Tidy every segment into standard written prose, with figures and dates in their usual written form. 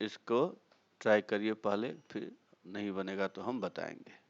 इसको ट्राई करिए पहले, फिर नहीं बनेगा तो हम बताएंगे।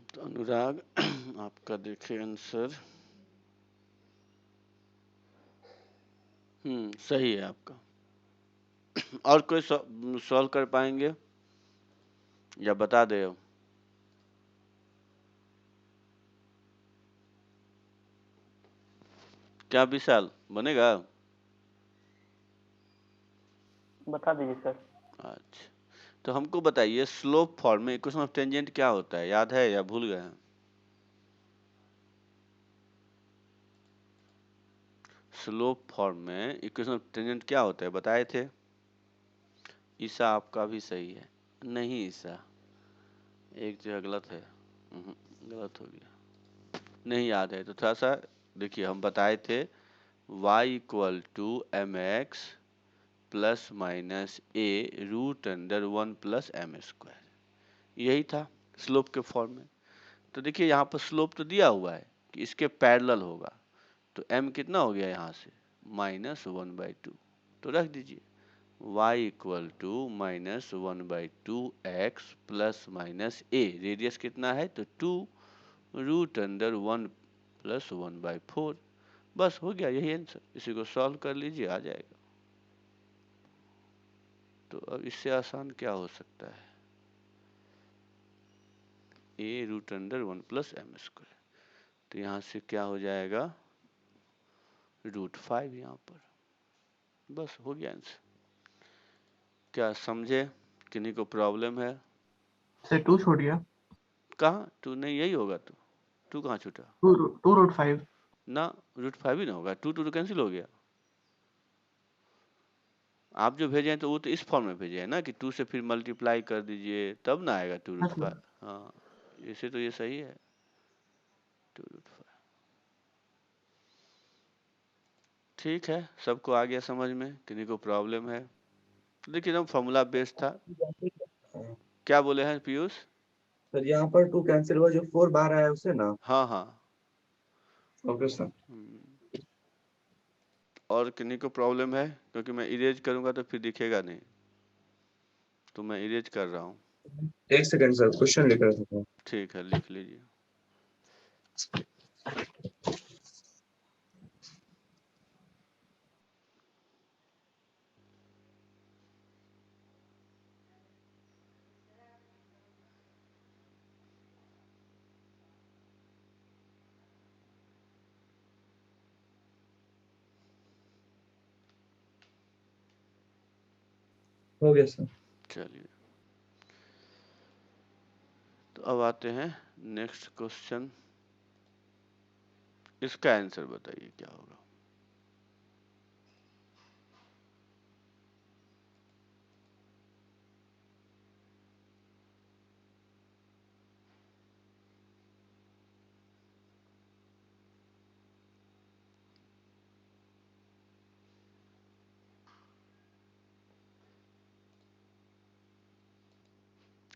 तो अनुराग आपका देखिए आंसर सही है आपका। और कोई सॉल्व कर पाएंगे या बता दे? क्या विशाल बनेगा? बता दीजिए सर। अच्छा, तो हमको बताइए स्लोप फॉर्म में इक्वेशन ऑफ टेंजेंट क्या होता है, याद है या भूल गए हैं? स्लोप फॉर्म में इक्वेशन ऑफ टेंजेंट क्या होता है बताए थे? ईसा आपका भी सही है। नहीं ईसा, एक जगह गलत है। गलत हो गया, नहीं याद है तो थोड़ा सा देखिए। हम बताए थे y equal to m x plus minus a root under 1 plus M square, यही था स्लोप के फॉर्म में। तो देखिए यहाँ पर स्लोप तो दिया हुआ है कि इसके पैरेलल होगा, तो m कितना हो गया यहाँ से -1/2, तो रख दीजिए y equal to -1/2 x plus minus a, radius कितना है तो 2 रूट अंडर 1 प्लस 1/4, बस हो गया यही आंसर। इसी को सॉल्व कर लीजिए आ जाएगा। तो अब इससे आसान क्या हो सकता है, A root under 1 plus M square, तो यहाँ से क्या हो जाएगा √5 यहाँ पर, बस हो गया आंसर। क्या समझे? किन्हीं को प्रॉब्लम है? सर 2 छोड़ गया। कहाँ 2 नहीं, यही होगा। तो 2 कहाँ छूटा? 2√5 ना, √5 ही ना होगा, 2 तो कैंसिल हो गया। आप जो भेजे हैं तो वो तो इस फॉर्म में भेजे हैं ना कि 2 से फिर मल्टीप्लाई कर दीजिए तब ना आएगा 2√5। हाँ, इसे तो ये सही है 2√5। ठीक है, सबको आ गया समझ में? किन्हीं को प्रॉब्लम है? देखिए एकदम फॉर्मूला बेस्ड था। क्या बोले हैं पीयूष? सर यहाँ पर 2 कैंसिल हुआ, जो 4 बाहर आया उसे ना। हाँ हाँ। Okay sir. और किन्हीं को प्रॉब्लम है? क्योंकि मैं इरेज करूंगा तो फिर दिखेगा नहीं, तो मैं इरेज कर रहा हूँ। एक सेकंड सर, क्वेश्चन लिख रहा था। ठीक है, लिख लीजिए। हो गया सर। चलिए, तो अब आते हैं नेक्स्ट क्वेश्चन। इसका आंसर बताइए क्या होगा।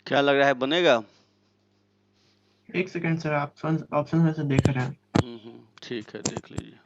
क्या लग रहा है बनेगा? एक सेकंड सर, ऑप्शन में से देख रहे हैं। ठीक है, देख लीजिए।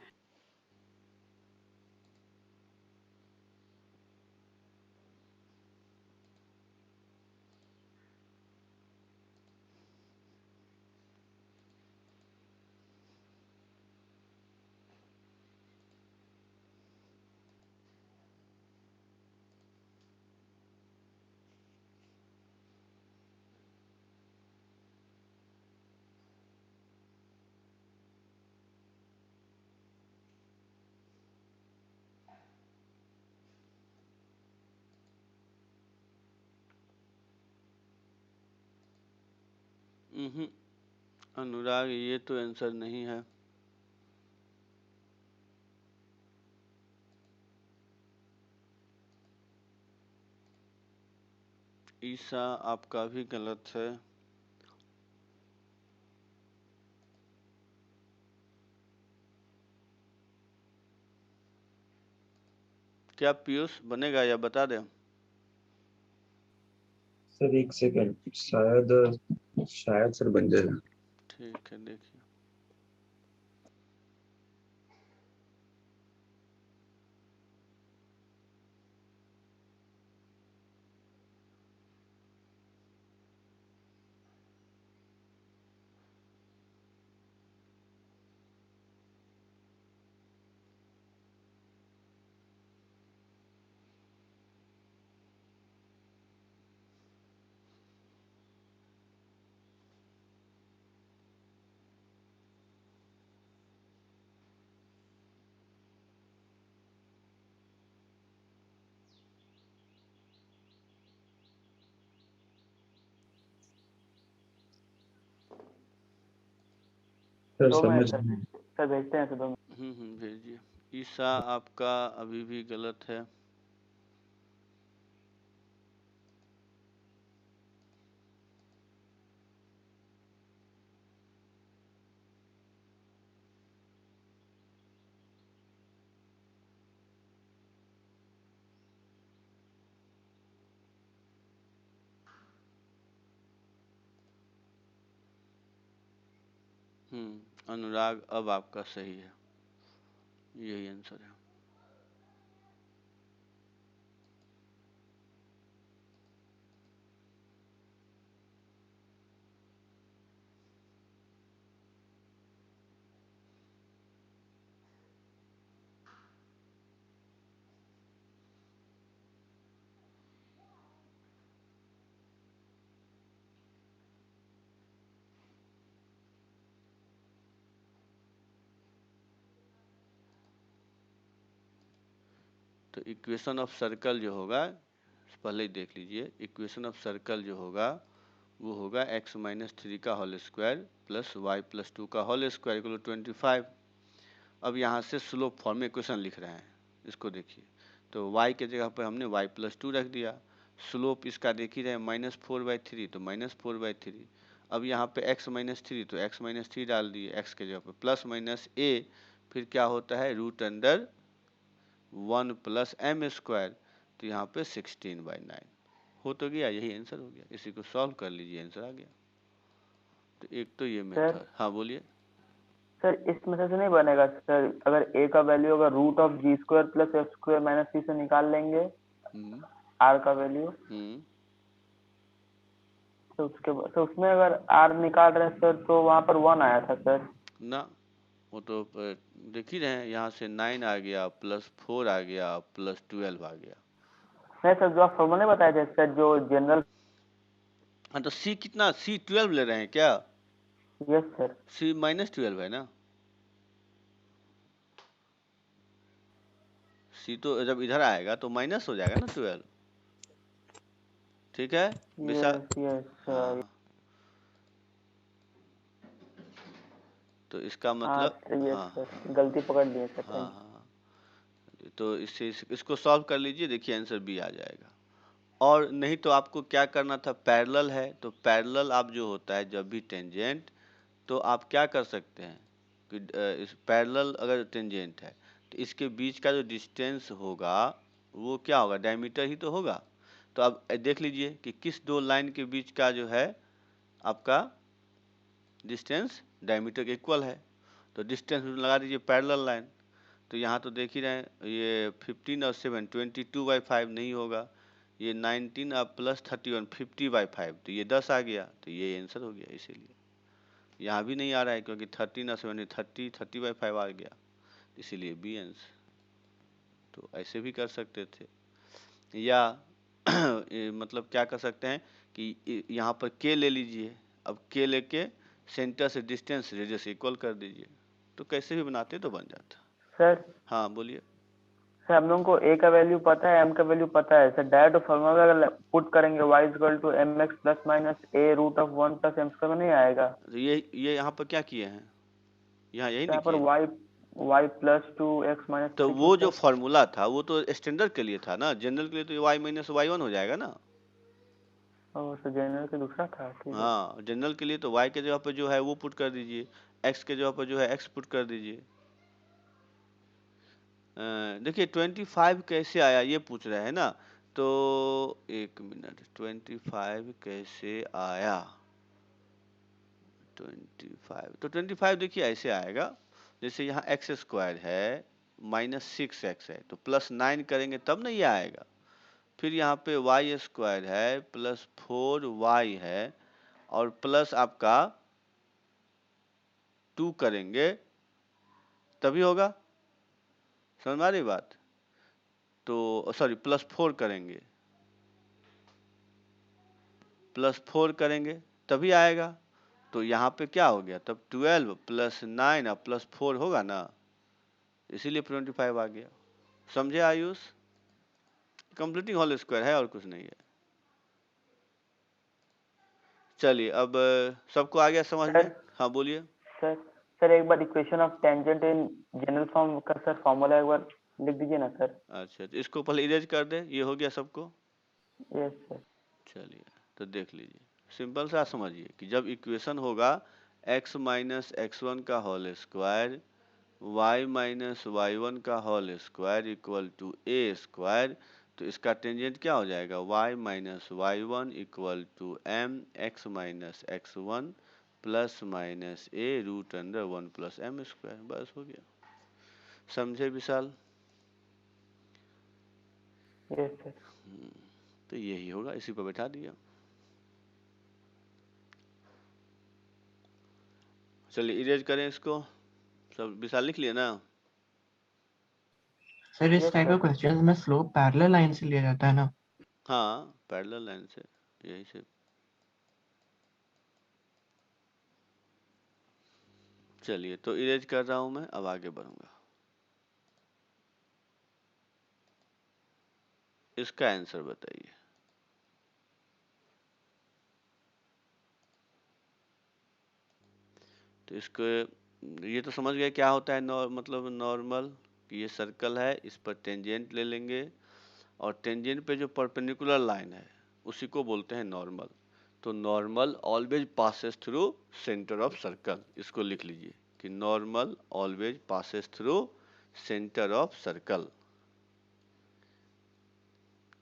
अनुराग ये तो आंसर नहीं है। ईसा आपका भी गलत है। क्या पीयूष बनेगा या बता दें? सर एक सेकंड, शायद शायद सर बन जाएगा। ठीक है, देखिए। सर 2 मिनट समझ सर, नहीं। सर भेजते हैं सर 2 मिनट। भेजिए। ईसा आपका अभी भी गलत है। अनुराग अब आपका सही है, यही आंसर है। तो इक्वेशन ऑफ सर्कल जो होगा, पहले ही देख लीजिए। इक्वेशन ऑफ सर्कल जो होगा वो होगा x-3 का होल स्क्वायर प्लस y+2 का होल स्क्वायर इक्वल 25। अब यहाँ से स्लोप फॉर्म में इक्वेशन लिख रहे हैं, इसको देखिए। तो y के जगह पर हमने y+2 रख दिया। स्लोप इसका देख ही रहे हैं -4/3, तो -4/3। अब यहाँ पे x-3 तो x-3 डाल दिए, x के जगह पर प्लस माइनस a, फिर क्या होता है √1 + m², तो यहाँ पे 16/9 हो तो गया, यही आंसर हो गया। इसी को सॉल्व कर लीजिए, आंसर आ गया। तो एक तो ये मेथड। हाँ बोलिए। सर इस मेथड से नहीं बनेगा सर, अगर a का वैल्यू अगर √g² + f² - c से निकाल लेंगे r का वैल्यू, तो उसमें अगर r निकाल रहे हैं सर तो वहाँ पर 1 आया था सर। ना, वो तो देख ही रहे हैं, यहाँ से 9 आ गया, +4 आ गया, +12 आ गया। नहीं सर, जो आप फॉर्मूले बताए थे सर, जो जनरल। हाँ तो c कितना, c 12 ले रहे हैं क्या? Yes sir. c -12 है ना। c तो जब इधर आएगा तो माइनस हो जाएगा ना 12। ठीक है विशाल। यस हाँ, तो इसका मतलब यस हाँ सर, गलती पकड़ लिए सर। हाँ हाँ, तो इसको सॉल्व कर लीजिए, देखिए आंसर बी आ जाएगा। और नहीं तो आपको क्या करना था, पैरेलल है तो पैरेलल आप जो होता है जब भी टेंजेंट, तो आप क्या कर सकते हैं कि इस पैरेलल अगर टेंजेंट है तो इसके बीच का जो डिस्टेंस होगा वो क्या होगा, डायमीटर ही तो होगा। तो अब देख लीजिए कि किस दो लाइन के बीच का जो है आपका डिस्टेंस डायमीटर के इक्वल है। तो डिस्टेंस लगा दीजिए पैरेलल लाइन। तो यहाँ तो देख ही रहे हैं, ये 15 और 7 22/5 नहीं होगा, ये 19 और +31 50/5, तो ये 10 आ गया, तो ये आंसर हो गया। इसीलिए यहाँ भी नहीं आ रहा है क्योंकि 13 और 7 30/5 आ गया, इसीलिए बी आंसर। तो ऐसे भी कर सकते थे, या मतलब क्या कर सकते हैं कि यहाँ पर k ले लीजिए। अब k लेके सेंटर से डिस्टेंस रेडियस इक्वल कर दीजिए, तो कैसे भी बनाते तो बन जाता। सर हाँ बोलिए। सर हम लोगों को ए का वैल्यू पता है, एम का वैल्यू पता है सर, डायरेक्ट फॉर्मूला अगर पुट करेंगे y equal to m x plus minus a root of 1 plus M square में नहीं आएगा। तो ये यहाँ पर क्या किए हैं, यहाँ यही यहाँ पर लिखिए। y प्लस 2x माइनस तो 3 वो जो फॉर्मूला था वो तो स्टैंडर्ड के लिए था ना, जनरल के लिए तो y माइनस y1 हो जाएगा ना। सर जनरल के दूसरा था, ठीक है। हाँ, जनरल के लिए तो y के जगह पर जो है वो पुट कर दीजिए, x के जगह पर जो है x पुट कर दीजिए। देखिए 25 कैसे आया ये पूछ रहे हैं ना, तो एक मिनट, 25 कैसे आया, 25 तो 25 देखिए ऐसे आएगा, जैसे यहाँ एक्स स्क्वायर है माइनस 6x है तो प्लस 9 करेंगे तब नहीं आएगा। फिर यहाँ पे वाई स्क्वायर है प्लस 4y है और प्लस आपका 2 करेंगे तभी होगा, समझ में आ रही बात। तो सॉरी प्लस 4 करेंगे, प्लस 4 करेंगे तभी आएगा। तो यहाँ पे क्या हो गया तब 12 प्लस 9 और प्लस 4 होगा ना, इसीलिए 25 आ गया। समझे आयुष, कंप्लीटिंग होल स्क्वायर है और कुछ नहीं है। चलिए अब सबको आ गया समझ में। हाँ बोलिए सर। सर एक बार equation of tangent in general form का सर फॉर्मूला एक बार लिख दीजिए ना सर। अच्छा, तो इसको पहले इरेज कर दे, ये हो गया सबको। Yes sir. चलिए तो देख लीजिए, सिंपल सा समझिए कि जब इक्वेशन होगा x माइनस x1 का whole square y minus y1 का whole square equal to a square, तो इसका टेंजेंट क्या हो जाएगा y minus y1 equal to m x minus x1 plus minus a root under 1 plus m square, बस हो गया। समझे विशाल। Yes sir. तो यही होगा, इसी पर बैठा दिया। चलिए इरेज करें इसको, सब विशाल लिख लिया ना। सर इस Yes, टाइप sir. के क्वेश्चंस में स्लोप पैरेलल लाइन से लिया जाता है ना। हाँ पैरेलल लाइन से, यही से। चलिए तो इरेज कर रहा हूं मैं, अब आगे बढ़ूंगा। इसका आंसर बताइए। तो इसको ये तो समझ गए क्या होता है मतलब नॉर्मल, कि ये सर्कल है, इस पर टेंजेंट ले लेंगे और टेंजेंट पे जो परपेंडिकुलर लाइन है उसी को बोलते हैं नॉर्मल। तो normal always passes through centre of circle, इसको लिख लीजिए कि normal always passes through centre of circle.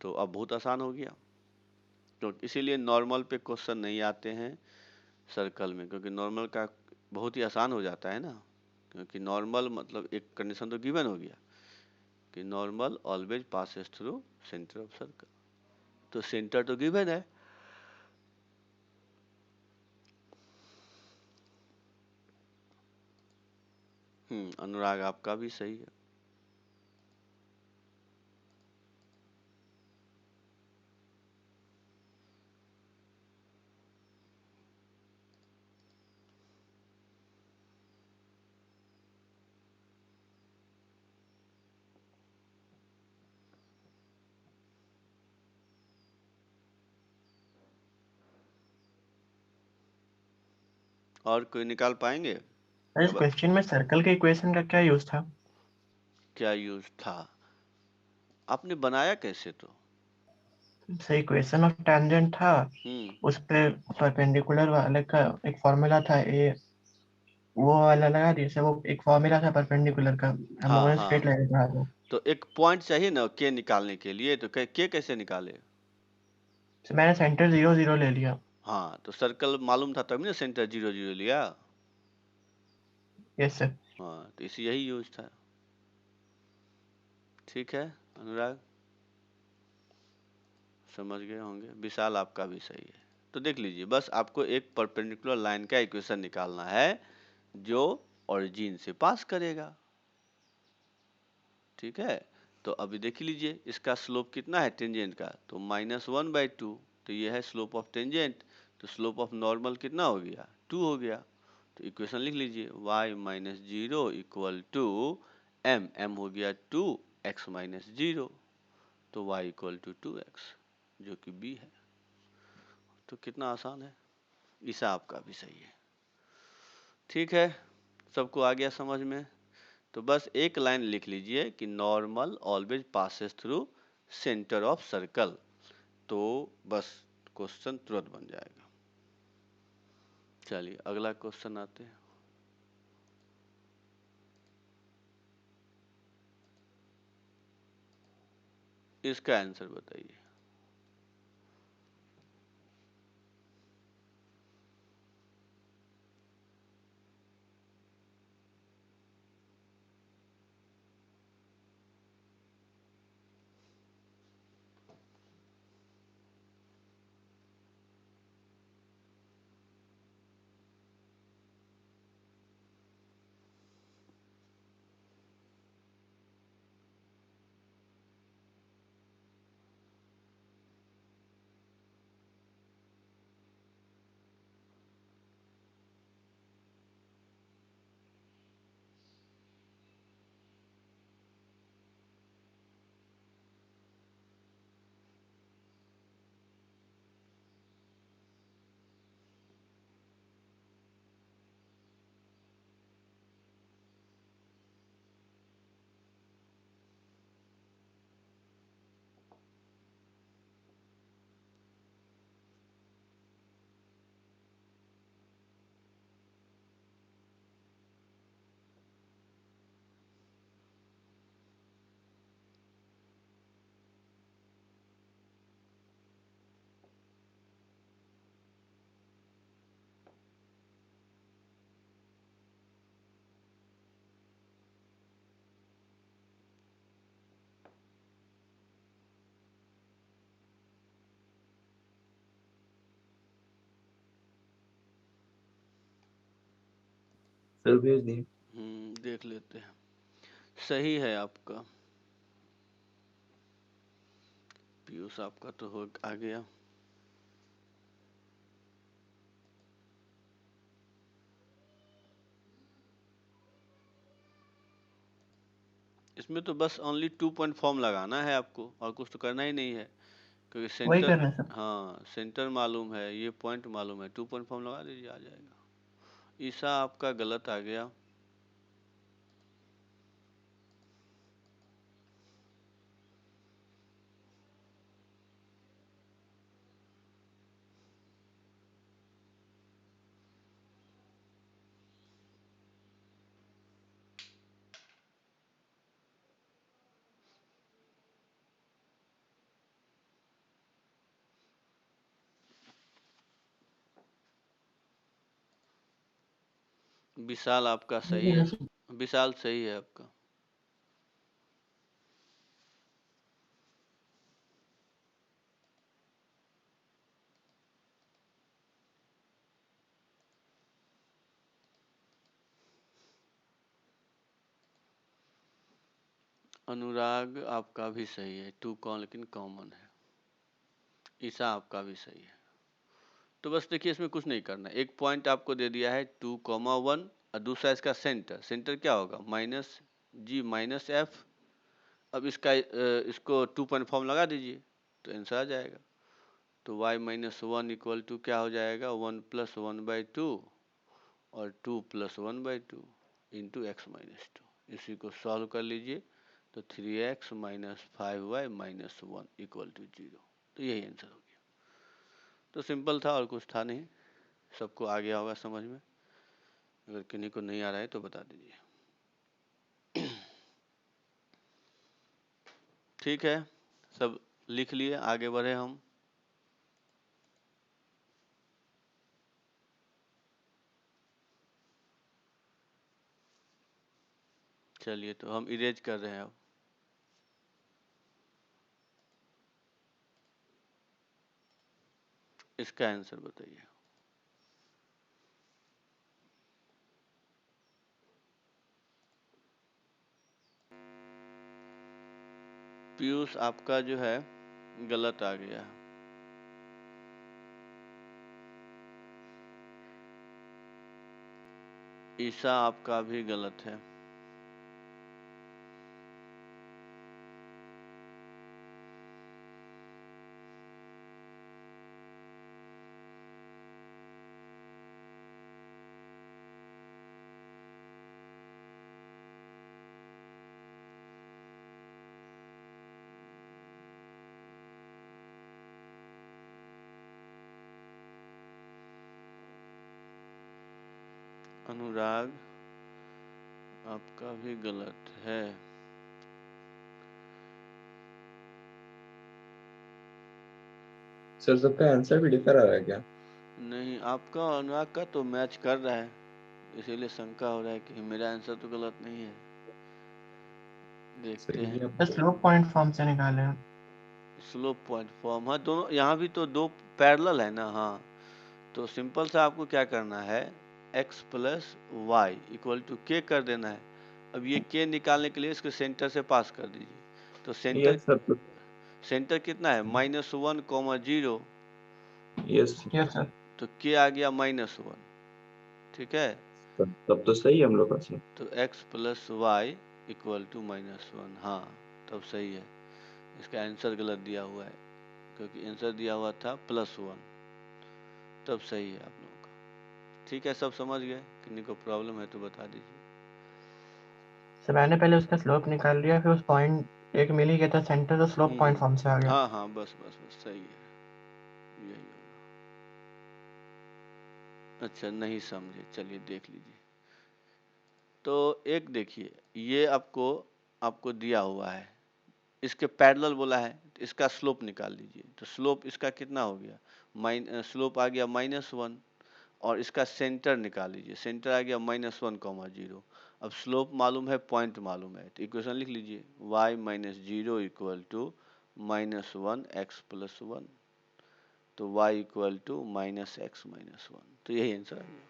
तो अब बहुत आसान हो गया, तो इसीलिए नॉर्मल पे क्वेश्चन नहीं आते हैं सर्कल में, क्योंकि नॉर्मल का बहुत ही आसान हो जाता है ना, क्योंकि नॉर्मल मतलब एक कंडीशन तो गिवन हो गया कि normal always passes through centre of circle, तो सेंटर तो गिवन है। अनुराग आपका भी सही है। और कोई निकाल पाएंगे? सर इस क्वेश्चन में सर्कल के इक्वेशन का क्या यूज था? क्या यूज था, आपने बनाया कैसे? तो सही, इक्वेशन ऑफ टेंजेंट था, उस पे परपेंडिकुलर वाले का एक फॉर्मूला था ए, वो वाला लगा दिया सर। वो एक फॉर्मूला था परपेंडिकुलर का, हम लोगों ने स्ट्रेट लाइन पढ़ा था। तो एक पॉइंट चाहिए ना के निकालने के लिए, तो के कैसे निकाले? सर मैंने सेंटर 0 0 ले लिया। हाँ तो सर्कल मालूम था तभी ना सेंटर 0 0 लिया। Yes sir. हाँ तो इसी यही यूज था। ठीक है अनुराग, समझ गए होंगे। विशाल आपका भी सही है। तो देख लीजिए, बस आपको एक परपेंडिकुलर लाइन का इक्वेशन निकालना है जो ओरिजिन से पास करेगा। ठीक है, तो अभी देख लीजिए इसका स्लोप कितना है टेंजेंट का, तो -1/2, तो ये है स्लोप ऑफ टेंजेंट। तो स्लोप ऑफ नॉर्मल कितना हो गया, 2 हो गया। तो इक्वेशन लिख लीजिए y - 0 इक्वल टू m हो गया 2, x माइनस 0, तो y इक्वल टू 2x, जो कि b है। तो कितना आसान है, ईसा आपका भी सही है। ठीक है, सबको आ गया समझ में? तो बस एक लाइन लिख लीजिए कि normal always passes through centre of circle, तो बस क्वेश्चन तुरंत बन जाएगा। चलिए अगला क्वेश्चन आते हैं। इसका आंसर बताइए। सर भेज दिए। देख लेते हैं। सही है आपका, पीयूष आपका तो हो आ गया। इसमें तो बस ओनली 2 पॉइंट फॉर्म लगाना है आपको, और कुछ तो करना ही नहीं है, क्योंकि वही सेंटर, करना है सर। हाँ सेंटर मालूम है, ये पॉइंट मालूम है, 2 पॉइंट फॉर्म लगा दीजिए, आ जाएगा। ईसा आपका गलत आ गया। विशाल आपका सही है, विशाल सही है आपका। अनुराग आपका भी सही है, 2 कॉन लेकिन कॉमन है। ईसा आपका भी सही है। तो बस देखिए इसमें कुछ नहीं करना, एक पॉइंट आपको दे दिया है 2,1, और दूसरा इसका सेंटर, सेंटर क्या होगा माइनस जी माइनस एफ। अब इसका इसको 2 पॉइंट फॉर्म लगा दीजिए तो आंसर आ जाएगा। तो y माइनस 1 इक्वल टू क्या हो जाएगा, 1 प्लस 1/2 और 2 प्लस 1/2 इंटू एक्स माइनस 2। इसी को सॉल्व कर लीजिए तो 3x minus 5y minus 1 equal to 0। तो यही आंसर हो गया। तो सिंपल था और कुछ था नहीं, सबको आ गया होगा समझ में। अगर किन्हीं को नहीं आ रहा है तो बता दीजिए। ठीक है, सब लिख लिए, आगे बढ़े हम। चलिए तो हम इरेज कर रहे हैं अब। इसका आंसर बताइए। पीयूष आपका जो है गलत आ गया। ईसा आपका भी गलत है। अनुराग आपका भी गलत है। सर सबका आंसर भी डिफर आ रहा है क्या? नहीं, आपका और अनुराग का तो मैच कर रहा है, इसीलिए शंका हो रहा है कि मेरा आंसर तो गलत नहीं है। देखते सही हैं। है। स्लोप पॉइंट फॉर्म से निकाले हैं। स्लोप पॉइंट फॉर्म, हाँ दोनों यहाँ भी तो दो पैरेलल है ना। हाँ, तो सिंपल सा आपको क्या करना है, x plus Y equal to k कर देना है। अब ये k निकालने के लिए इसके सेंटर से पास कर दीजिए। तो यस सर। सेंटर कितना है, -1, 0। Yes yes sir. तो k आ गया -1, ठीक है। तब तो सही है हम लोग का सर। तो x plus Y equal to -1, हाँ तब सही है। इसका आंसर गलत दिया हुआ है, क्योंकि आंसर दिया हुआ था +1, तब सही है आप लोगों का। ठीक है, सब समझ गए? किन्हीं को प्रॉब्लम है तो बता दीजिए। सर मैंने पहले उसका स्लोप निकाल लिया, फिर उस पॉइंट एक मिल ही गया था सेंटर, तो स्लोप पॉइंट फॉर्म से आ गया। हाँ हाँ, बस बस बस सही है, यही होगा। अच्छा, नहीं समझे, चलिए देख लीजिए। तो एक देखिए, ये आपको दिया हुआ है, इसके पैरेलल बोला है, तो इसका स्लोप निकाल लीजिए। तो स्लोप इसका कितना हो गया, स्लोप आ गया -1, और इसका सेंटर निकाल लीजिए। सेंटर आ गया -1, 0। अब स्लोप मालूम है, पॉइंट मालूम है, तो इक्वेशन लिख लीजिए, y - 0 इक्वल टू -1x + 1। तो y इक्वल टू -x - 1। तो यही आंसर आ गया।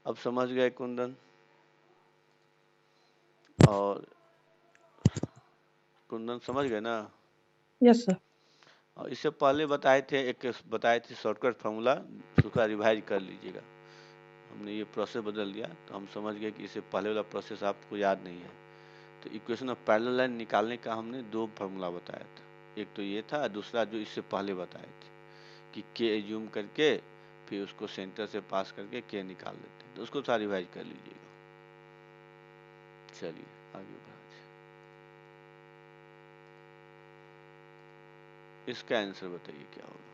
अब समझ गए कुंदन? और कुंदन समझ गए ना? Yes sir. और इससे पहले बताए थे शॉर्टकट फार्मूला, उसका रिवाइज कर लीजिएगा। हमने ये प्रोसेस बदल दिया, तो हम समझ गए कि इससे पहले वाला प्रोसेस आपको याद नहीं है। तो इक्वेशन ऑफ पैरेलल लाइन निकालने का हमने दो फार्मूला बताया था, एक तो ये था, दूसरा जो इससे पहले बताए थे कि के एज्यूम करके फिर उसको सेंटर से पास करके के निकाल देते हैं। तो उसको सारी रिवाइज कर लीजिएगा। चलिए आगे बढ़ते। इसका आंसर बताइए क्या होगा।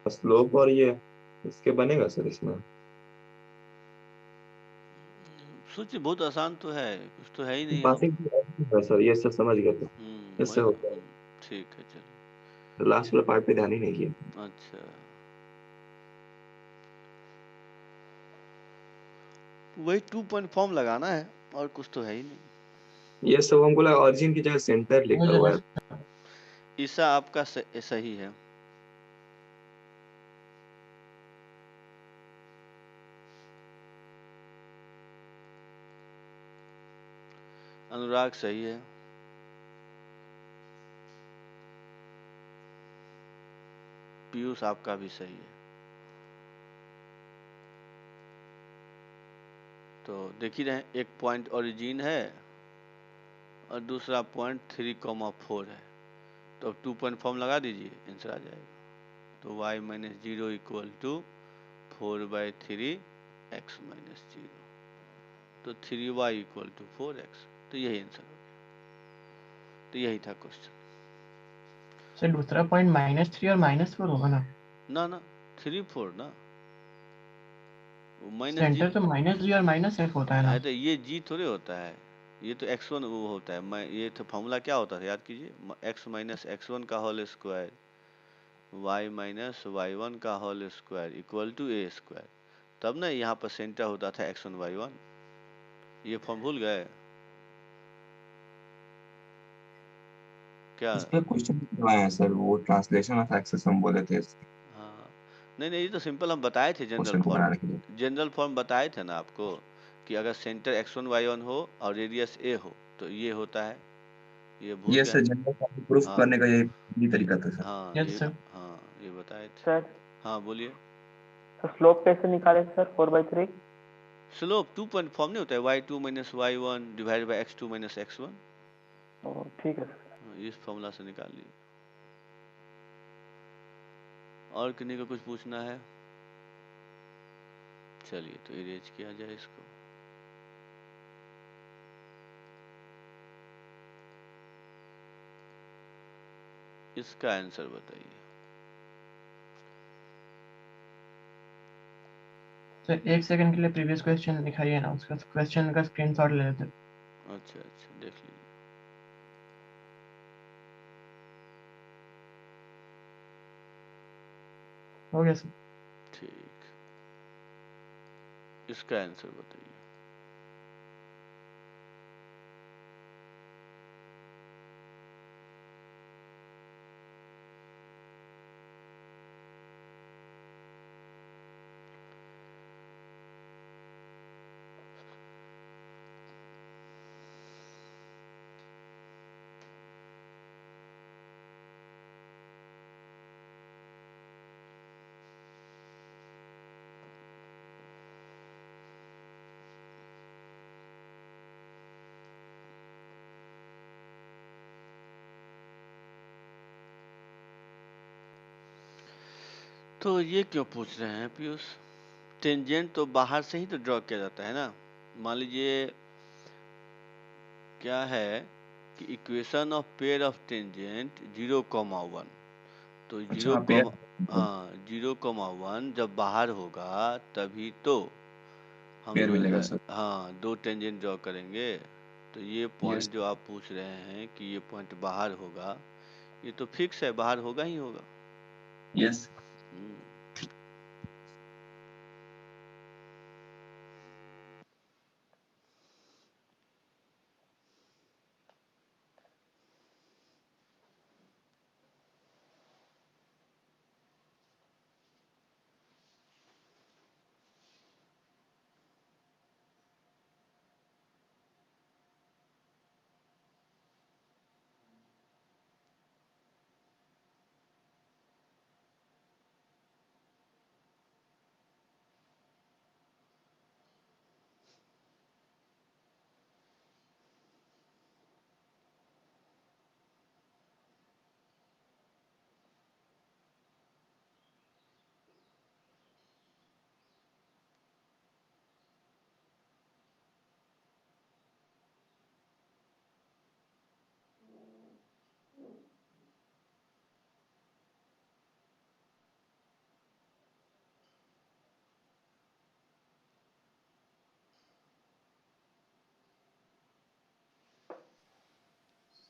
स्लोप और ये इसके बनेगा सर इसमें? सोचिए, बहुत आसान तो है, कुछ तो है ही नहीं। पासिंग है सर, ये सब समझ गए थे। इससे वही ना। होता है। ठीक है, चलिए। लास्ट वाला पार्ट पे ध्यान ही नहीं किया। अच्छा, वही 2 पॉइंट फॉर्म लगाना है, और कुछ तो है ही नहीं। ये सब हमको लगा ऑरिजिन की जगह सेंटर लिखा हुआ है। ईसा आपका सही है। अनुराग सही है। पीयूष आपका भी सही है। तो देख ही रहे, एक पॉइंट ओरिजिन है और दूसरा पॉइंट 3,4 है। तो अब 2 पॉइंट फॉर्म लगा दीजिए, आंसर आ जाएगा। तो y - 0 इक्वल टू 4/3x - 0। तो 3y इक्वल टू 4x। तो यही आंसर हो गया। तो यही था क्वेश्चन। सर दूसरा पॉइंट -3 और -4 होगा ना? ना 3 4 ना, वो सेंटर -g। तो -g और -f होता है ना? तो ये g थोड़े होता है, ये तो x1 वो होता है। ये तो फॉर्मूला क्या होता था, याद कीजिए, x - x1 का होल स्क्वायर, y - y1 का whole square equal to a square. तब ना यहाँ पर सेंटर होता था x1 y1। ये फॉर्म भूल गए क्या? इस पे क्वेश्चन करवाए हैं सर, वो ट्रांसलेशन ऑफ एक्सेस हम बोले थे हाँ, नहीं, ये तो सिंपल हम बताए थे, जनरल क्वेश्चन को बनाने के लिए। फॉर्म। जनरल फॉर्म बताए थे ना आपको, कि अगर सेंटर x1 y1 हो और रेडियस a हो तो ये होता है। ये भूल ये गए? सर जनरल प्रूफ हाँ करने का यही तरीका था सर। हाँ, यस सर। ये बताए थे। सर हाँ बोलिए। तो स्लोप कैसे निकाले सर 4/3? स्लोप 2 पॉइंट फॉर्म नहीं होता है, y2 - y1 divided by x2 - x1। ठीक है सर। इस फॉर्मूला से निकाल लिए। और किन्हीं को कुछ पूछना है? चलिए तो इरेज किया जाए इसको। इसका आंसर बताइए। सर एक सेकंड के लिए प्रीवियस क्वेश्चन दिखाइए ना, उसका क्वेश्चन का स्क्रीनशॉट ले लेते। अच्छा अच्छा, देख लीजिए। हो गया सर। ठीक, इसका आंसर बताइए। तो ये क्यों पूछ रहे हैं पीयूष? टेंजेंट तो बाहर से ही तो ड्रॉ किया जाता है ना। मान लीजिए क्या है कि equation of pair of tangent 0,1, तो अच्छा पेयर। 0,1 जब बाहर होगा तभी तो हम पेयर जो मिलेगा है सर। दो टेंजेंट ड्रॉ करेंगे। तो ये यस पॉइंट जो आप पूछ रहे हैं कि ये पॉइंट बाहर होगा, ये तो फिक्स है, बाहर होगा ही होगा। यस। हम्म,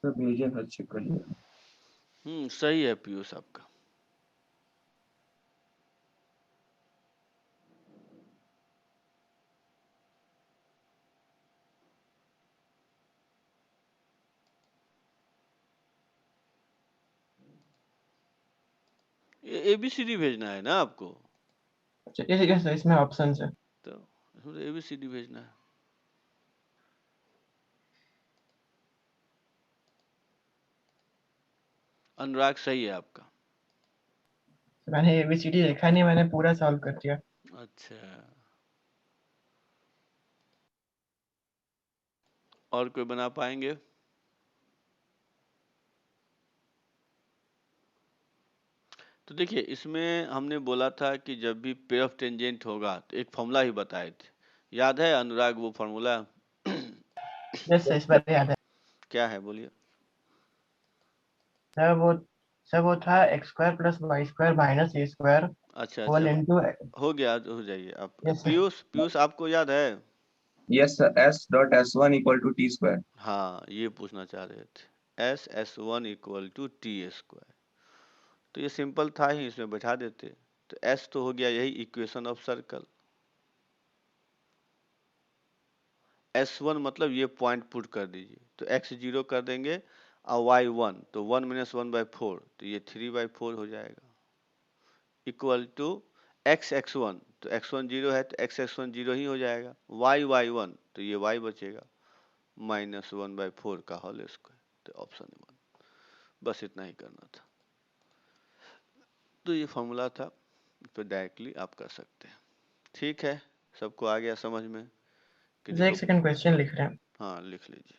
सर भेजिए, हर चेक कर लिया। सही है पीयूष आपका। ABCD भेजना है ना आपको? अच्छा यस सर, इसमें ऑप्शंस है। तो इसमें तो ABCD भेजना है। अनुराग सही है आपका। मैंने ABCD देखा नहीं, मैंने पूरा सॉल्व कर दिया। अच्छा, और कोई बना पाएंगे? तो देखिए इसमें हमने बोला था कि जब भी पेयर ऑफ टेंजेंट होगा तो एक फॉर्मूला ही बताए थे, याद है अनुराग वो फॉर्मूला? यस सर, इस बार याद है। क्या है बोलिए। सर वो था x² + y² - a² अच्छा होल अच्छा, इनटू। हो गया, हो जाइए आप। Yes sir. पीयूष पीयूष आपको याद है? Yes sir, S.S1 = T²। हाँ, ये पूछना चाह रहे थे, S1 = T²। तो ये सिंपल था ही, इसमें बैठा देते। तो S तो हो गया यही इक्वेशन ऑफ सर्कल। S1 मतलब ये पॉइंट पुट कर दीजिए, तो x 0 कर देंगे और y 1, तो 1 - 1/4, तो ये 3/4 हो जाएगा। इक्वल टू x x1, तो x1 0 है तो x x1 0 ही हो जाएगा। y y1, तो ये y बचेगा -1/4 का होल स्क्वायर। तो ऑप्शन नंबर, बस इतना ही करना था। तो ये फॉर्मूला था, इस पर डायरेक्टली आप कर सकते हैं। ठीक है, सबको आ गया समझ में? किसी एक को? सेकंड, क्वेश्चन लिख रहे हैं। हाँ लिख लीजिए।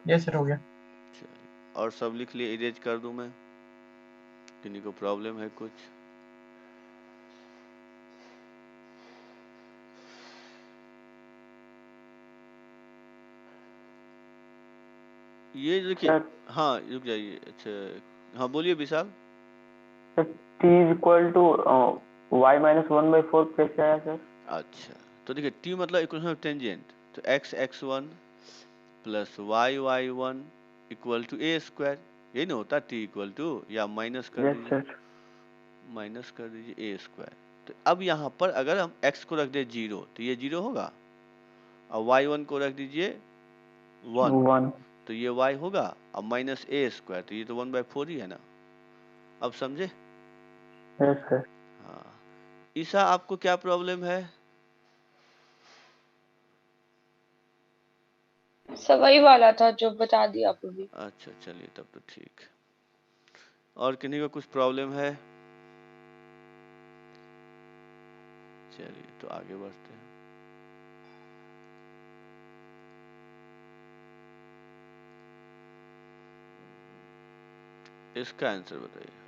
यस सर, हो गया। चलिए, और सब लिख लिए? इरेज कर दूं मैं? किन्हीं को प्रॉब्लम है कुछ? ये देखिए, हाँ रुक जाइए, अच्छा हाँ बोलिए Vishal. t is equal to y minus 1/4 कैसे आया सर? अच्छा तो देखिए t मतलब इक्वेशन ऑफ टेंजेंट, तो x(x1) plus y(y1) equal to a square, ये नहीं होता t इक्वल टू, या माइनस कर यस दीजिए, सर। माइनस कर दीजिए a स्क्वायर। तो अब यहाँ पर अगर हम x को रख दे 0 तो ये 0 होगा, और y1 को रख दीजिए 1 1 तो ये y होगा, अब माइनस a स्क्वायर तो ये तो 1/4 ही है ना। अब समझे? Yes sir. हाँ ईसा आपको क्या प्रॉब्लम है? सब वही वाला था जो बता दिया आप अभी। अच्छा चलिए तब तो ठीक। और किन्हीं को कुछ प्रॉब्लम है? चलिए तो आगे बढ़ते हैं। इसका आंसर बताइए।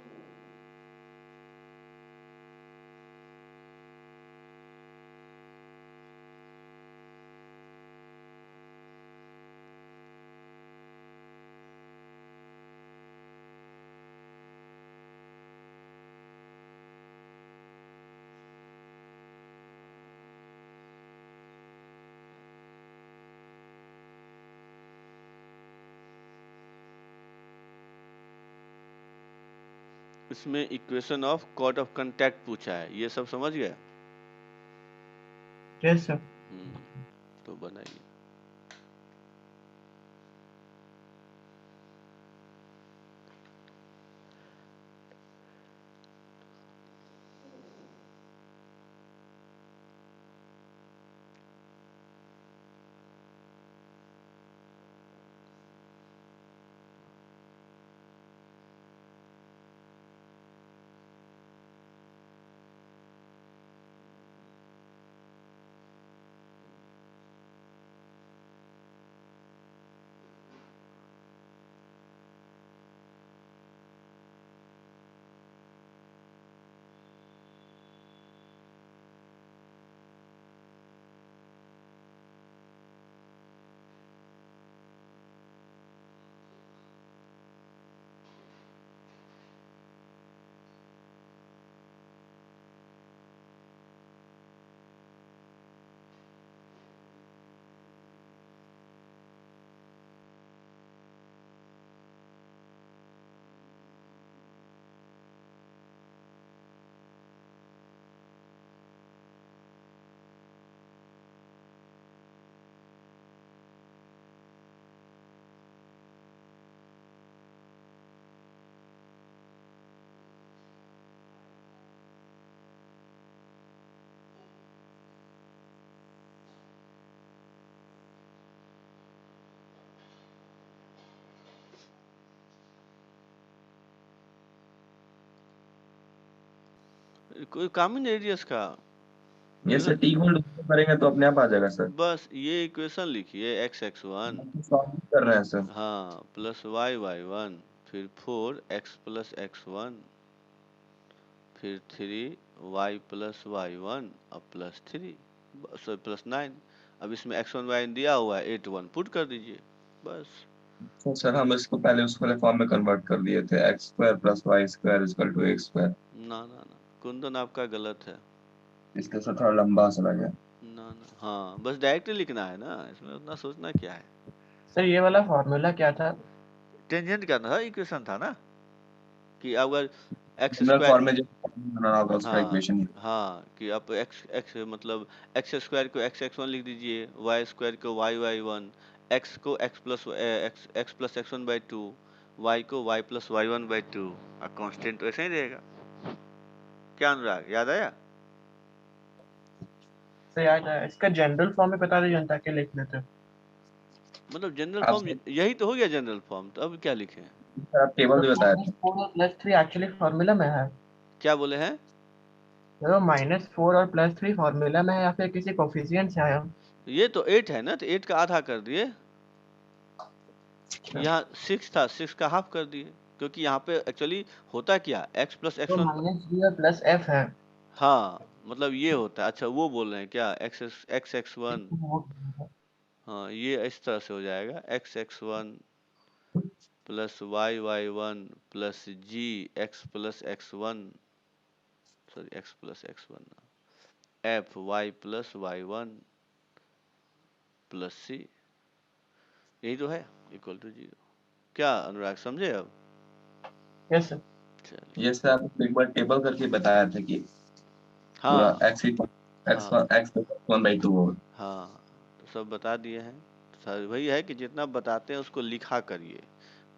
इसमें इक्वेशन ऑफ कॉट ऑफ कांटेक्ट पूछा है, ये सब समझ गए? Yes sir. तो बनाइए। कोई काम ही नहीं रेडियस का। ये सर टी इक्वल टू करेंगे तो अपने आप आ जाएगा सर। बस ये इक्वेशन लिखिए, x(x1) सॉल्व कर रहे हैं सर। हाँ प्लस y(y1) फिर 4x प्लस x1 फिर 3y प्लस y1 और प्लस 3 प्लस 9। अब इसमें x1 y दिया हुआ है, 8 1 पुट कर दीजिए बस। तो सर हम इसको पहले उस वाले फॉर्म में कन्वर्ट कर दिए थे, x square plus Y square equal to x square. ना ना ना कुंदन आपका गलत है। इसके साथ थोड़ा लंबा सा लगा। ना ना हाँ बस डायरेक्ट लिखना है ना, इसमें उतना सोचना क्या है। सर ये वाला फॉर्मूला क्या था? टेंजेंट का था, इक्वेशन था ना, कि अगर एक्स जनरल स्क्वायर, फॉर्म में जो बनाना होगा उसका हाँ इक्वेशन। हाँ कि आप एक्स एक्स मतलब एक्स स्क्वायर को x(x1) लिख दीजिए, वाई स्क्वायर को y(y1), एक्स को x प्लस x1/2, वाई को y प्लस y1/2, और कांस्टेंट तो ऐसे ही रहेगा। क्या अनुराग याद आया? सर याद है, इसका जनरल फॉर्म में बता दीजिए ताकि लिख लेते। मतलब जनरल आप फॉर्म यही तो हो गया जनरल फॉर्म, तो अब क्या लिखें? आप टेबल भी बताया था। -4 और +3 एक्चुअली फॉर्मूला में है। क्या बोले हैं? -4 और +3 फॉर्मूला में है या फिर किसी कोफिशिएंट से आया? ये तो 8 है ना, तो 8 का आधा कर दिए। यहाँ 6 था, 6 का हाफ कर दिए, क्योंकि यहाँ पे एक्चुअली होता क्या, x प्लस तो x1। -3 और +f है। हाँ मतलब ये होता है। अच्छा वो बोल रहे हैं क्या, x(x1), हाँ ये इस तरह से हो जाएगा, x(x1) plus Y Y one plus G X plus X one, sorry X plus X one, F Y plus Y one plus C, यही तो है, इक्वल टू 0। क्या अनुराग समझे अब? Yes sir. चलिए, ये सर आपको एक बार टेबल करके बताया था कि पूरा हाँ x x हाँ x 1/2 हो। हाँ, तो सब बता दिए हैं। सर वही है कि जितना बताते हैं उसको लिखा करिए,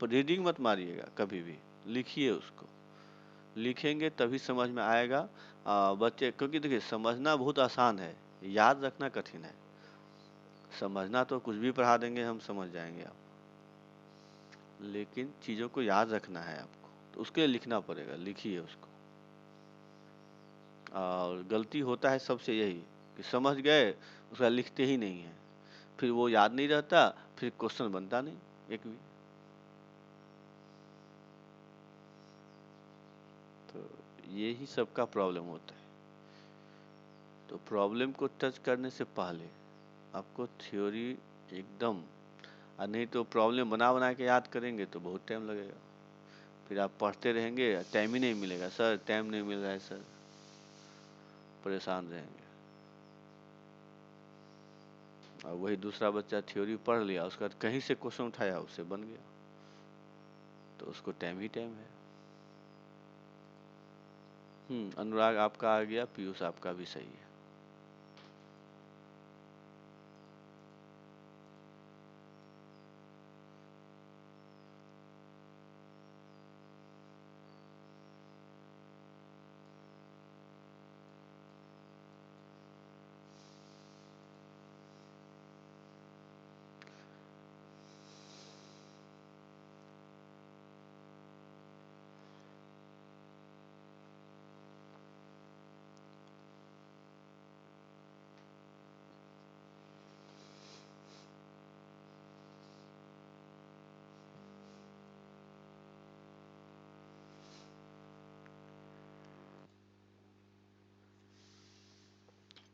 पर रीडिंग मत मारिएगा कभी भी, लिखिए उसको, लिखेंगे तभी समझ में आएगा। बच्चे, क्योंकि देखिए समझना बहुत आसान है, याद रखना कठिन है। समझना तो कुछ भी पढ़ा देंगे हम समझ जाएंगे आप, लेकिन चीज़ों को याद रखना है आपको, तो उसके लिए लिखना पड़ेगा, लिखिए उसको। और गलती होता है सबसे यही कि समझ गए उसका लिखते ही नहीं है, फिर वो याद नहीं रहता, फिर क्वेश्चन बनता नहीं एक भी। तो यही सबका प्रॉब्लम होता है। तो प्रॉब्लम को टच करने से पहले आपको थ्योरी एकदम, और नहीं तो प्रॉब्लम बना बना के याद करेंगे तो बहुत टाइम लगेगा, फिर आप पढ़ते रहेंगे, टाइम ही नहीं मिलेगा, सर टाइम नहीं मिल रहा है सर, परेशान रहेंगे। और वही दूसरा बच्चा थ्योरी पढ़ लिया, उसके बाद कहीं से क्वेश्चन उठाया उससे बन गया, तो उसको टाइम ही टाइम है। अनुराग आपका आ गया, पीयूष आपका भी सही है।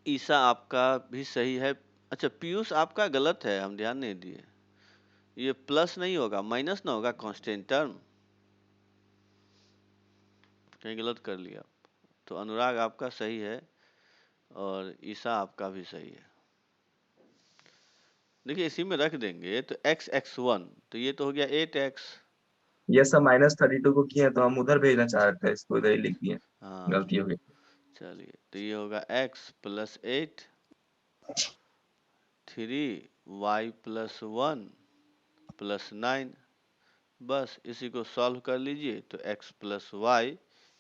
ईसा आपका भी सही है। अच्छा पीयूष आपका गलत है, हम ध्यान नहीं दिए, ये प्लस नहीं होगा, माइनस ना होगा, कांस्टेंट टर्म, कहीं गलत कर लिया। तो अनुराग आपका सही है और ईसा आपका भी सही है। देखिए इसी में रख देंगे तो x x1, तो ये तो हो गया 8x। ये सब -32 को किए तो हम उधर भेजना चाह रहे थे, इसको इधर ही लिख दिए, हाँ गलती हो गई। चलिए, तो ये होगा x plus 8 3y plus 1 plus 9, बस इसी को सॉल्व कर लीजिए तो x plus Y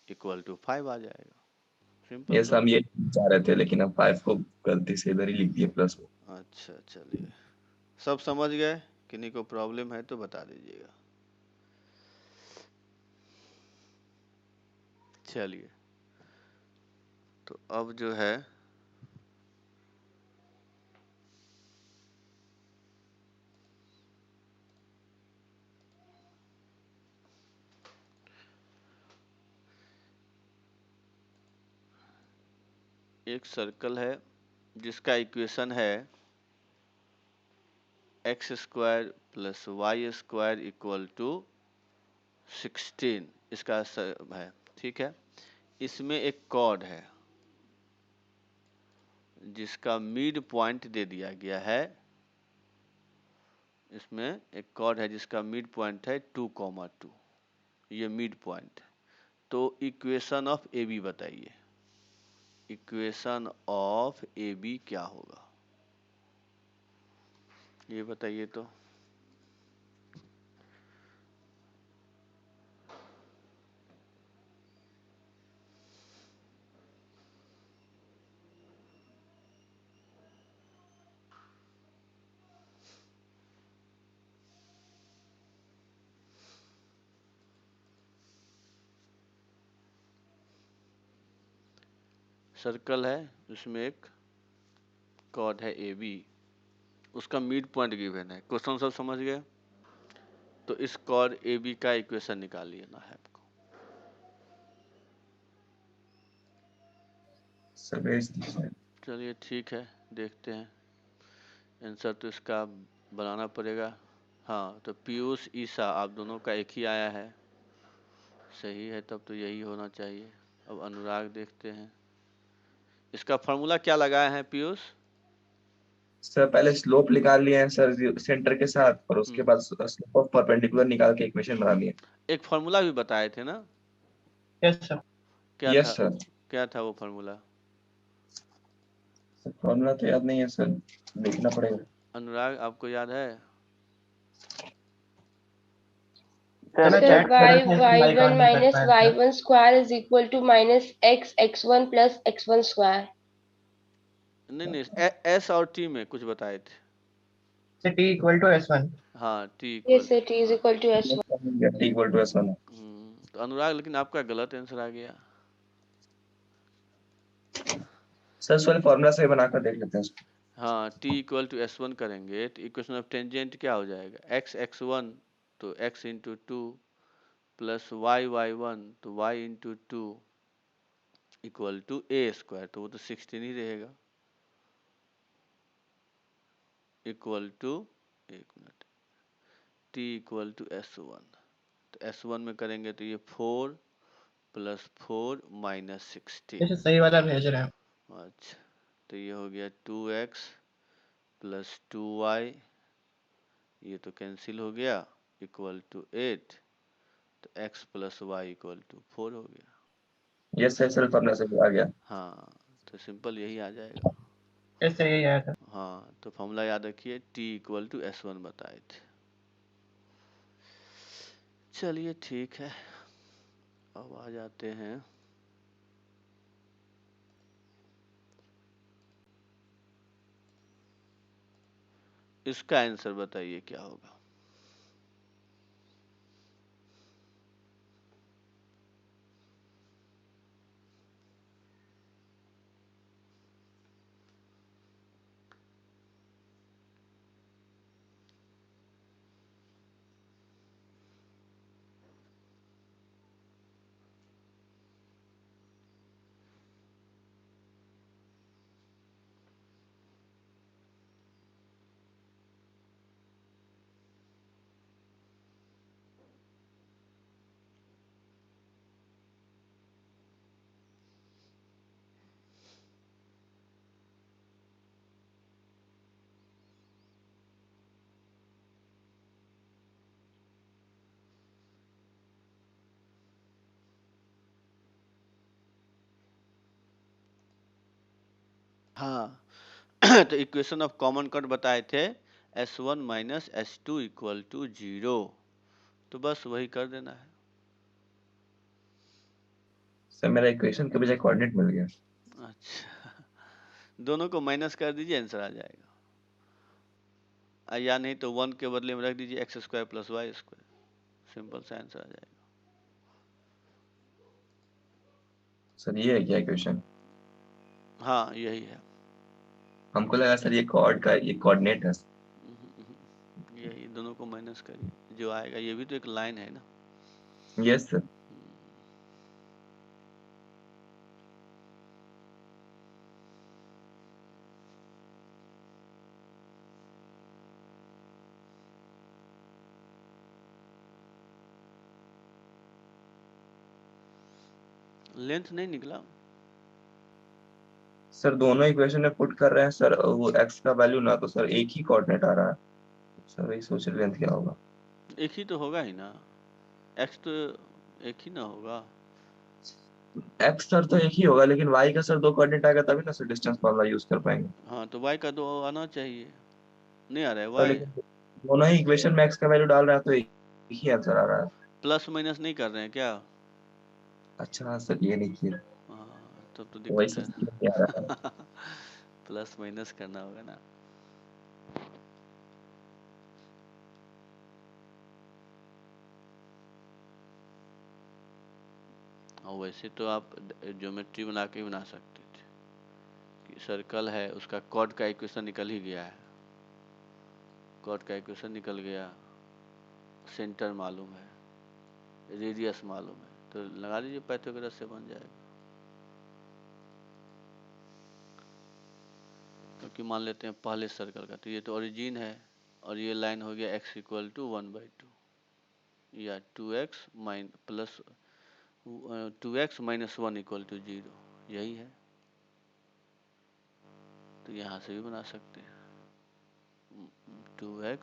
equal to 5 आ जाएगा। सिंपल ये तो सब हम है। ये चाह रहे थे, लेकिन हम 5 को गलती से इधर ही लिख दिए प्लस। अच्छा चलिए, सब समझ गए? किन्हीं को प्रॉब्लम है तो बता दीजिएगा। चलिए, तो अब जो है एक सर्कल है जिसका इक्वेशन है x square plus Y square equal to 16, इसका है, ठीक है। इसमें एक कॉर्ड है जिसका मिड पॉइंट दे दिया गया है, इसमें एक कॉर्ड है जिसका मिड पॉइंट है 2,2, ये मिड पॉइंट। तो इक्वेशन ऑफ ए बी बताइए, इक्वेशन ऑफ ए बी क्या होगा ये बताइए। तो सर्कल है, उसमें एक कॉर्ड है ए बी, उसका मिड पॉइंट गिवन है, क्वेश्चन सब समझ गए। तो इस कॉर्ड ए बी का इक्वेशन निकाल लेना है आपको। चलिए ठीक है, देखते हैं आंसर। तो इसका बनाना पड़ेगा, हाँ, तो पीयूष ईसा आप दोनों का एक ही आया है, सही है, तब तो यही होना चाहिए। अब अनुराग देखते हैं, इसका फॉर्मूला क्या लगाए हैं पीयूष? सर पहले स्लोप निकाल लिए हैं सर सेंटर के साथ, और उसके बाद स्लोप ऑफ परपेंडिकुलर निकाल के इक्वेशन बना लिए। एक फॉर्मूला भी बताए थे ना? Yes sir. क्या यस था? सर। क्या था वो फॉर्मूला? फॉर्मूला तो याद नहीं है सर, देखना पड़ेगा। अनुराग आपको याद है? तो मैं सर चैट कर रहा था इसलिए माइक y1 ऑन नहीं कर माइनस पाया था। y1 square is equal to minus x x1 plus x1 square. नहीं, एस और टी में कुछ बताए थे। से t इक्वल टू s1। हाँ, टी ये इक्वल। से t is equal to s1। T equal to S one. तो अनुराग लेकिन आपका गलत आंसर आ गया। सर इस वाले फॉर्मूला से बनाकर देख लेते हैं। हाँ, t equal to S one करेंगे तो इक्वेशन ऑफ टेंजेंट क्या हो जाएगा? x x1 तो x into two plus y y1 तो y into two equal to A square, तो वो तो 16 ही रहेगा, इक्वल टू, एक minute, t equal to s1, तो s1 में करेंगे तो ये 4 प्लस 4 माइनस 16। जैसे सही वाला भेज रहे हैं। अच्छा, तो ये हो गया 2x प्लस 2y, ये तो कैंसिल हो गया, इक्वल टू 8, तो x plus Y equal to 4 हो गया। यस सर फॉर्मूला से आ गया। हाँ, तो सिंपल यही आ जाएगा। ऐसे यही आया था। हाँ, तो फॉर्मूला याद रखिए, t इक्वल टू s1 बताए थे। चलिए ठीक है, अब आ जाते हैं इसका आंसर, बताइए क्या होगा? हाँ, तो इक्वेशन ऑफ कॉमन कट बताए थे, s1 minus s2 equal to 0, तो बस वही कर देना है। सर मेरा इक्वेशन के बजाय कोऑर्डिनेट मिल गया। अच्छा, दोनों को माइनस कर दीजिए, आंसर आ जाएगा। या नहीं तो 1 के बदले में रख दीजिए X square plus Y square, simple सा आंसर आ जाएगा। सर ये है क्या इक्वेशन? हाँ, यही है। हमको लगा सर ये कॉर्ड का ये कोऑर्डिनेट है। यही, दोनों को माइनस करिए, जो आएगा, ये भी तो एक लाइन है ना। Yes sir. लेंथ नहीं निकला। सर दोनों इक्वेशन में पुट कर रहे हैं सर, वो x का वैल्यू ना, तो सर एक ही कोऑर्डिनेट आ रहा है सर, वही सोच रहे हैं क्या होगा। एक ही तो होगा ही ना, एक्स तो एक ही ना होगा। x सर तो एक ही होगा, लेकिन y का सर दो कोऑर्डिनेट आएगा तभी ना सर डिस्टेंस फॉर्मूला यूज कर पाएंगे। हाँ, तो y का 2 आना चाहिए, नहीं आ रहा है सर y। लेकिन दोनों ही इक्वेशन में x का वैल्यू डाल रहा है तो एक ही आंसर आ रहा है। प्लस माइनस नहीं कर रहे हैं क्या? अच्छा सर ये नहीं किया, हाँ, तब तो वही दिक्कत सब है। समझ नहीं आ रहा है। प्लस माइनस करना होगा ना। और वैसे तो आप ज्योमेट्री बना के बना सकते थे कि सर्कल है, उसका कॉर्ड का इक्वेशन निकल ही गया है, कॉर्ड का इक्वेशन निकल गया, सेंटर मालूम है, रेडियस मालूम है, तो लगा दीजिए पाइथागोरस से बन जाएगा। क्योंकि मान लेते हैं पहले सर्कल का, तो ये तो ओरिजिन है और ये लाइन हो गया x इक्वल टू 1/2 या 2x plus 2x minus 1 equal to 0, यही है। तो यहाँ से भी बना सकते हैं 2x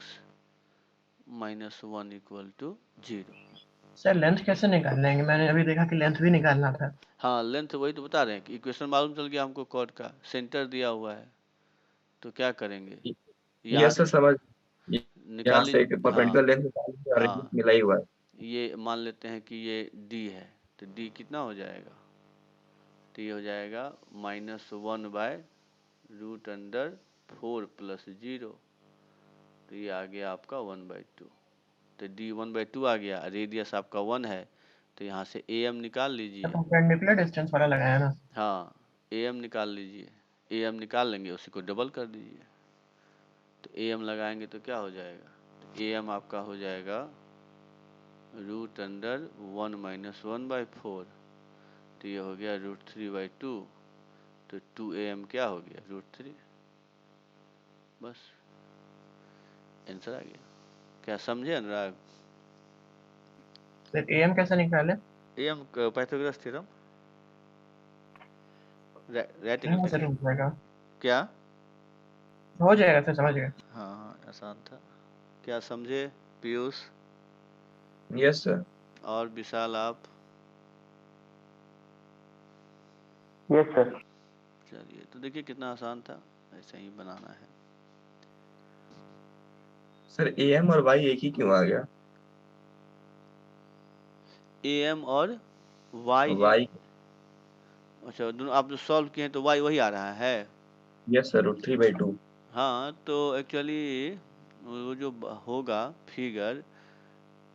minus 1 equal to 0। Sir length कैसे निकाल लेंगे? मैंने अभी देखा कि लेंथ भी निकालना था। हाँ लेंथ वही तो बता रहे हैं कि इक्वेशन मालूम चल गया हमको, कॉर्ड का सेंटर दिया हुआ है, तो क्या करेंगे यहाँ यस सर, समझ। निकाल यहाँ से लीजिए। हाँ परपेंडिकुलर लेंथ निकाल दी और हाँ, मिला ही हुआ है। ये मान लेते हैं कि ये d है, तो d कितना हो जाएगा? तो ये हो जाएगा -1/√अंडर 4 प्लस 0, तो ये आ गया आपका 1/2। तो d 1/2 आ गया, रेडियस आपका 1 है, तो यहाँ से am निकाल लीजिए। परपेंडिकुलर डिस्टेंस वाला लगाया ना? हाँ am निकाल लीजिए, am निकाल लेंगे, उसी को डबल कर दीजिए, तो am लगाएंगे तो क्या हो जाएगा? तो am आपका हो जाएगा √1 माइनस 1/4, तो ये हो गया √3/2, तो 2am क्या हो गया? √3। बस आंसर आ गया। क्या समझे अनुराग? फिर am कैसे निकाले? am पाइथागोरस थ्योरम, राइट हाँ एंगल सर, हो जाएगा। क्या? हो जाएगा सर, समझ गए। हाँ हाँ आसान था। क्या समझे पीयूष यस सर। और विशाल आप? Yes sir. चलिए तो देखिए कितना आसान था, ऐसे ही बनाना है। सर am और y एक ही क्यों आ गया? am और y, y। अच्छा दोनों आप जो सॉल्व किए हैं तो y वही आ रहा है। Yes sir, √3/2। हाँ तो एक्चुअली वो जो होगा फिगर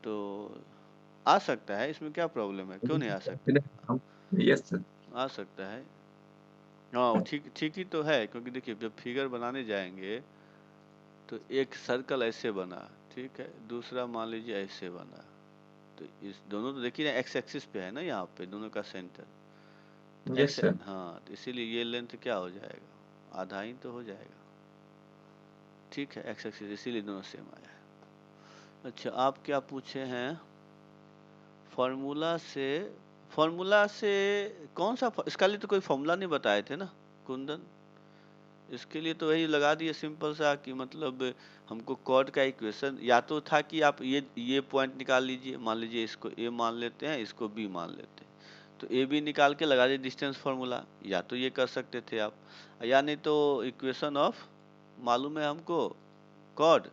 तो आ सकता है, इसमें क्या प्रॉब्लम है, क्यों नहीं आ सकता? Yes sir. आ सकता है। हाँ ठीक ठीक ही तो है, क्योंकि देखिए जब फिगर बनाने जाएंगे तो एक सर्कल ऐसे बना, ठीक है, दूसरा मान लीजिए ऐसे बना, तो इस दोनों तो देखिए ना एक्स एक्सिस पे है ना, यहाँ पे दोनों का सेंटर, तो यस एक्स, सर। हाँ तो इसीलिए ये लेंथ क्या हो जाएगा? आधा ही तो हो जाएगा, ठीक है, एक्स एक्सिस, इसीलिए दोनों सेम आया है। अच्छा आप क्या पूछे हैं? फॉर्मूला से कौन सा इसका लिए तो कोई फॉर्मूला नहीं बताए थे ना कुंदन, इसके लिए तो वही लगा दिए सिंपल सा कि मतलब हमको कॉर्ड का इक्वेशन या तो था कि आप ये पॉइंट निकाल लीजिए, मान लीजिए इसको a मान लेते हैं, इसको b मान लेते हैं, तो ए बी निकाल के लगा दिए डिस्टेंस फार्मूला, या तो ये कर सकते थे आप, या नहीं तो इक्वेशन ऑफ मालूम है हमको कॉर्ड,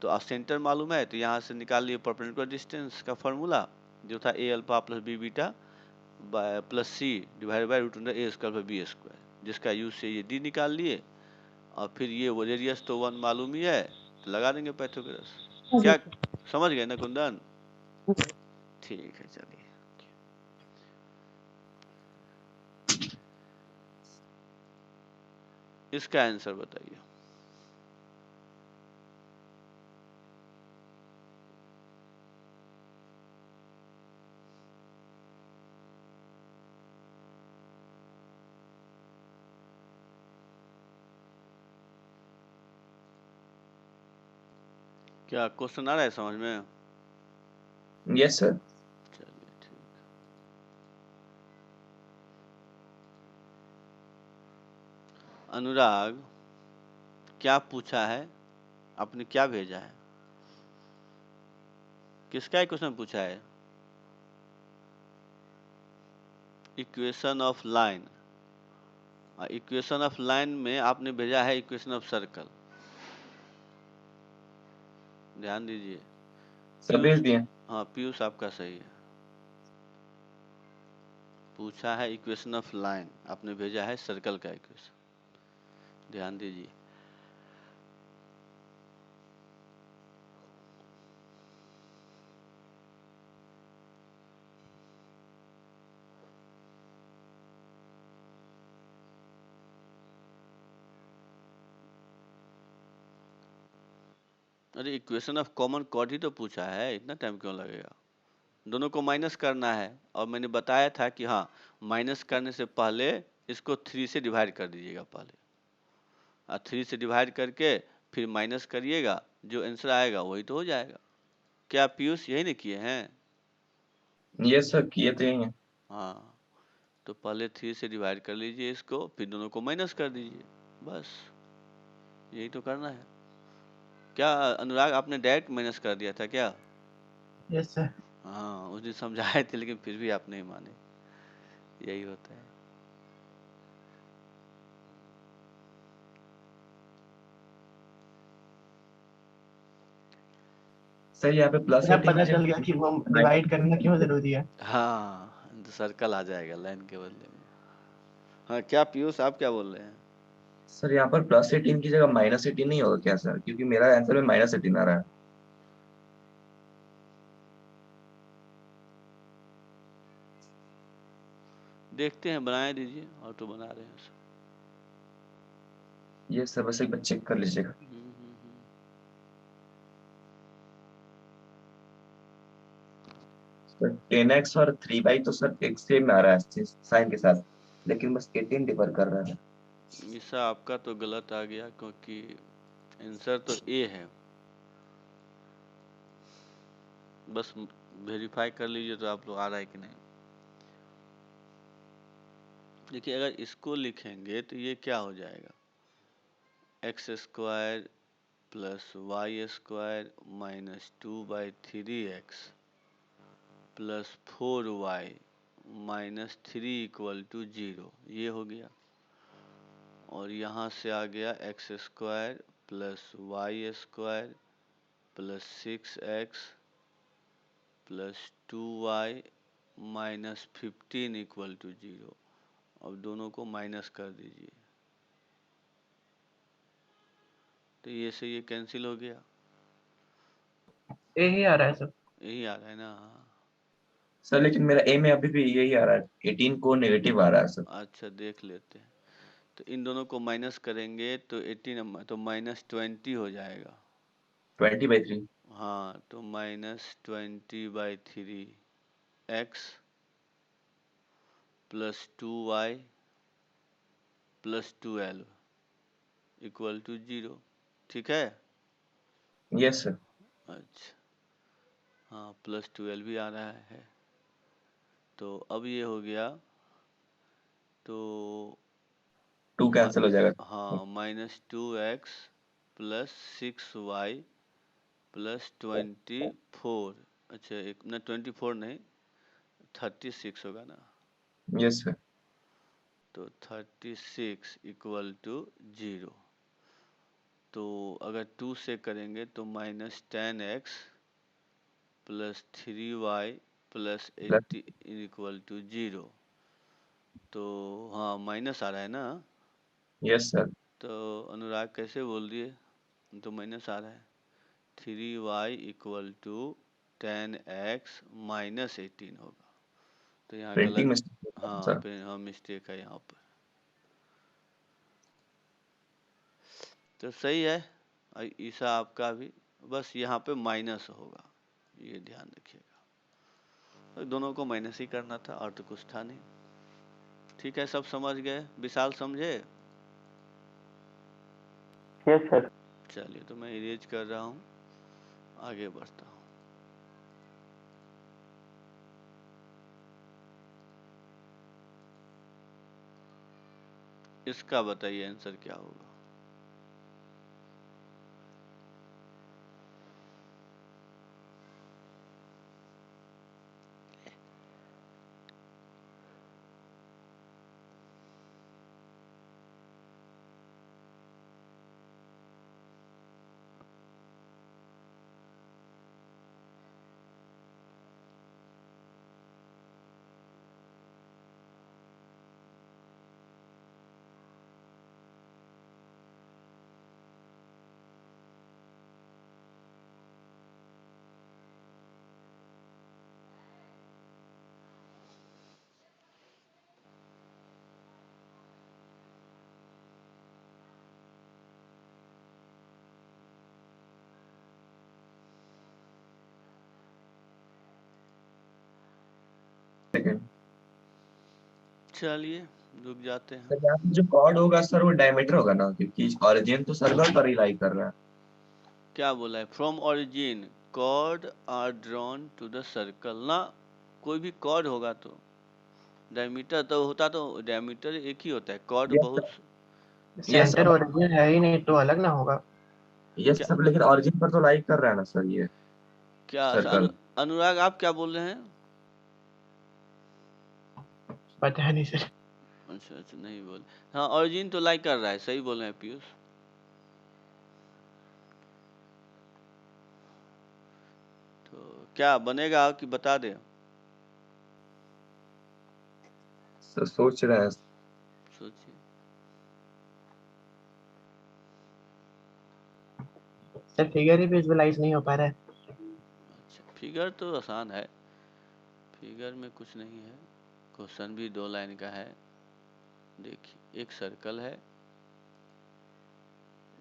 तो आप सेंटर मालूम है तो यहाँ से निकाल लिए परपेंडिकुलर डिस्टेंस का फार्मूला जो था a alpha plus b beta plus c divide by √a² b², जिसका यूज से ये d निकाल लिए, और फिर ये वो रेडियस तो 1 मालूम ही है, तो लगा देंगे पाइथागोरस। क्या समझ गए ना कुंदन? ठीक है चलिए। इसका आंसर बताइए। क्या क्वेश्चन आ रहा है समझ में? Yes sir. चलिए ठीक। अनुराग क्या पूछा है आपने, क्या भेजा है, किसका क्वेश्चन पूछा है? Equation of line, equation of line में आपने भेजा है इक्वेशन ऑफ सर्कल, ध्यान दीजिए। सब भेज दिए। हाँ पीयूष आपका सही है, पूछा है इक्वेशन ऑफ लाइन, आपने भेजा है सर्कल का इक्वेशन, ध्यान दीजिए। अरे इक्वेशन ऑफ कॉमन कॉर्ड ही तो पूछा है, इतना टाइम क्यों लगेगा? दोनों को माइनस करना है, और मैंने बताया था कि हाँ माइनस करने से पहले इसको 3 से डिवाइड कर दीजिएगा पहले, और 3 से डिवाइड करके फिर माइनस करिएगा, जो आंसर आएगा वही तो हो जाएगा। क्या पीयूष यही नहीं किए हैं? ये सर किए तो यही है। हाँ, तो पहले 3 से डिवाइड कर लीजिए इसको, फिर दोनों को माइनस कर दीजिए, बस यही तो करना है। क्या अनुराग आपने डायरेक्ट माइनस कर दिया था क्या? Yes sir. हाँ, उस दिन समझाए थे लेकिन फिर भी आप नहीं माने, यही होता है। सर यहाँ पे प्लस अब पता चल गया कि वो डिवाइड करना क्यों जरूरी है। हाँ, तो सर्कल आ जाएगा लाइन के बदले में। हाँ, क्या पीयूष आप क्या बोल रहे हैं? सर यहाँ पर +18 की जगह -18 नहीं होगा क्या सर? क्योंकि मेरा आंसर में -18 आ रहा है। देखते हैं, बनाए दीजिए, और तो बना रहे हैं सर। ये सर बस एक बार चेक कर लीजिएगा। सर 10x और 3y तो सर एक सेम आ रहा है साइन के साथ, लेकिन बस 18 डिफर कर रहा है। ईसा आपका तो गलत आ गया, क्योंकि आंसर तो ए है। बस वेरीफाई कर लीजिए तो आप लोग आ रहा है कि नहीं। देखिए, अगर इसको लिखेंगे तो ये क्या हो जाएगा, x² plus y² minus 2/3x plus 4y minus 3 = 0, ये हो गया। और यहाँ से आ गया x² plus y² plus 6x plus 2y minus 15 = 0। अब दोनों को माइनस कर दीजिए, तो ये से ये कैंसिल हो गया, यही आ रहा है सर। यही आ रहा है ना? सर लेकिन मेरा ए में अभी भी यही आ रहा है, 18 को नेगेटिव आ रहा है सर। अच्छा, देख लेते हैं। तो इन दोनों को माइनस करेंगे तो 18 तो -20 हो जाएगा। 20/3। हाँ, तो -20/3 x प्लस 2y प्लस 12 = 0, ठीक है? Yes sir. अच्छा, हाँ, प्लस 12 भी आ रहा है। तो अब ये हो गया, तो 2 कैंसिल हो जाएगा। हाँ, -2x प्लस 6y प्लस 24। अच्छा, एक ना 24 नहीं, 36 होगा ना? Yes sir. तो 36 = 0। तो अगर 2 से करेंगे तो -10x प्लस 3y प्लस 18 = 0। तो हाँ, माइनस आ रहा है ना? Yes sir. तो अनुराग कैसे बोल दिए? तो माइनस आ रहा है। 3y = 10x माइनस 18 होगा। तो यहाँ प्रिंटिंग गलत, मिस्टेक हाँ, सर। हाँ, मिस्टेक है यहाँ पर। तो सही है ईसा आपका भी, बस यहाँ पे माइनस होगा, ये ध्यान रखिएगा। तो दोनों को माइनस ही करना था, और तो कुछ था नहीं। ठीक है, सब समझ गए? विशाल समझे? Yes sir. चलिए, तो मैं इरेज कर रहा हूँ, आगे बढ़ता हूँ। इसका बताइए आंसर क्या होगा? चलिए, रुक जाते हैं। सर यहाँ पे जो कॉर्ड होगा सर वो डायमीटर होगा ना, क्योंकि ओरिजिन तो सर्कल पर ही लाई कर रहा है। क्या बोला है? From origin chord are drawn to the circle ना, कोई भी कॉर्ड होगा तो डायमीटर तो होता, तो डायमीटर एक ही होता है, कॉर्ड यस बहुत। सेंटर ओरिजिन है ही नहीं तो अलग ना होगा। यस क्या सर, लेकिन ओरिजिन पर तो लाइक कर रहा है ना सर ये क्या सर्कल। अनुराग आप क्या बोल रहे हैं? पता नहीं सर। अच्छा अच्छा, नहीं बोल। हाँ ओरिजिन तो लाइक कर रहा है, सही बोल रहे हैं पीयूष। तो क्या बनेगा कि बता दे? सर सोच रहे हैं। सोचिए। सर फिगर ही विजुअलाइज नहीं हो पा रहा है। अच्छा फिगर तो आसान है, फिगर में कुछ नहीं है, क्वेश्चन भी 2 लाइन का है। देखिए एक सर्कल है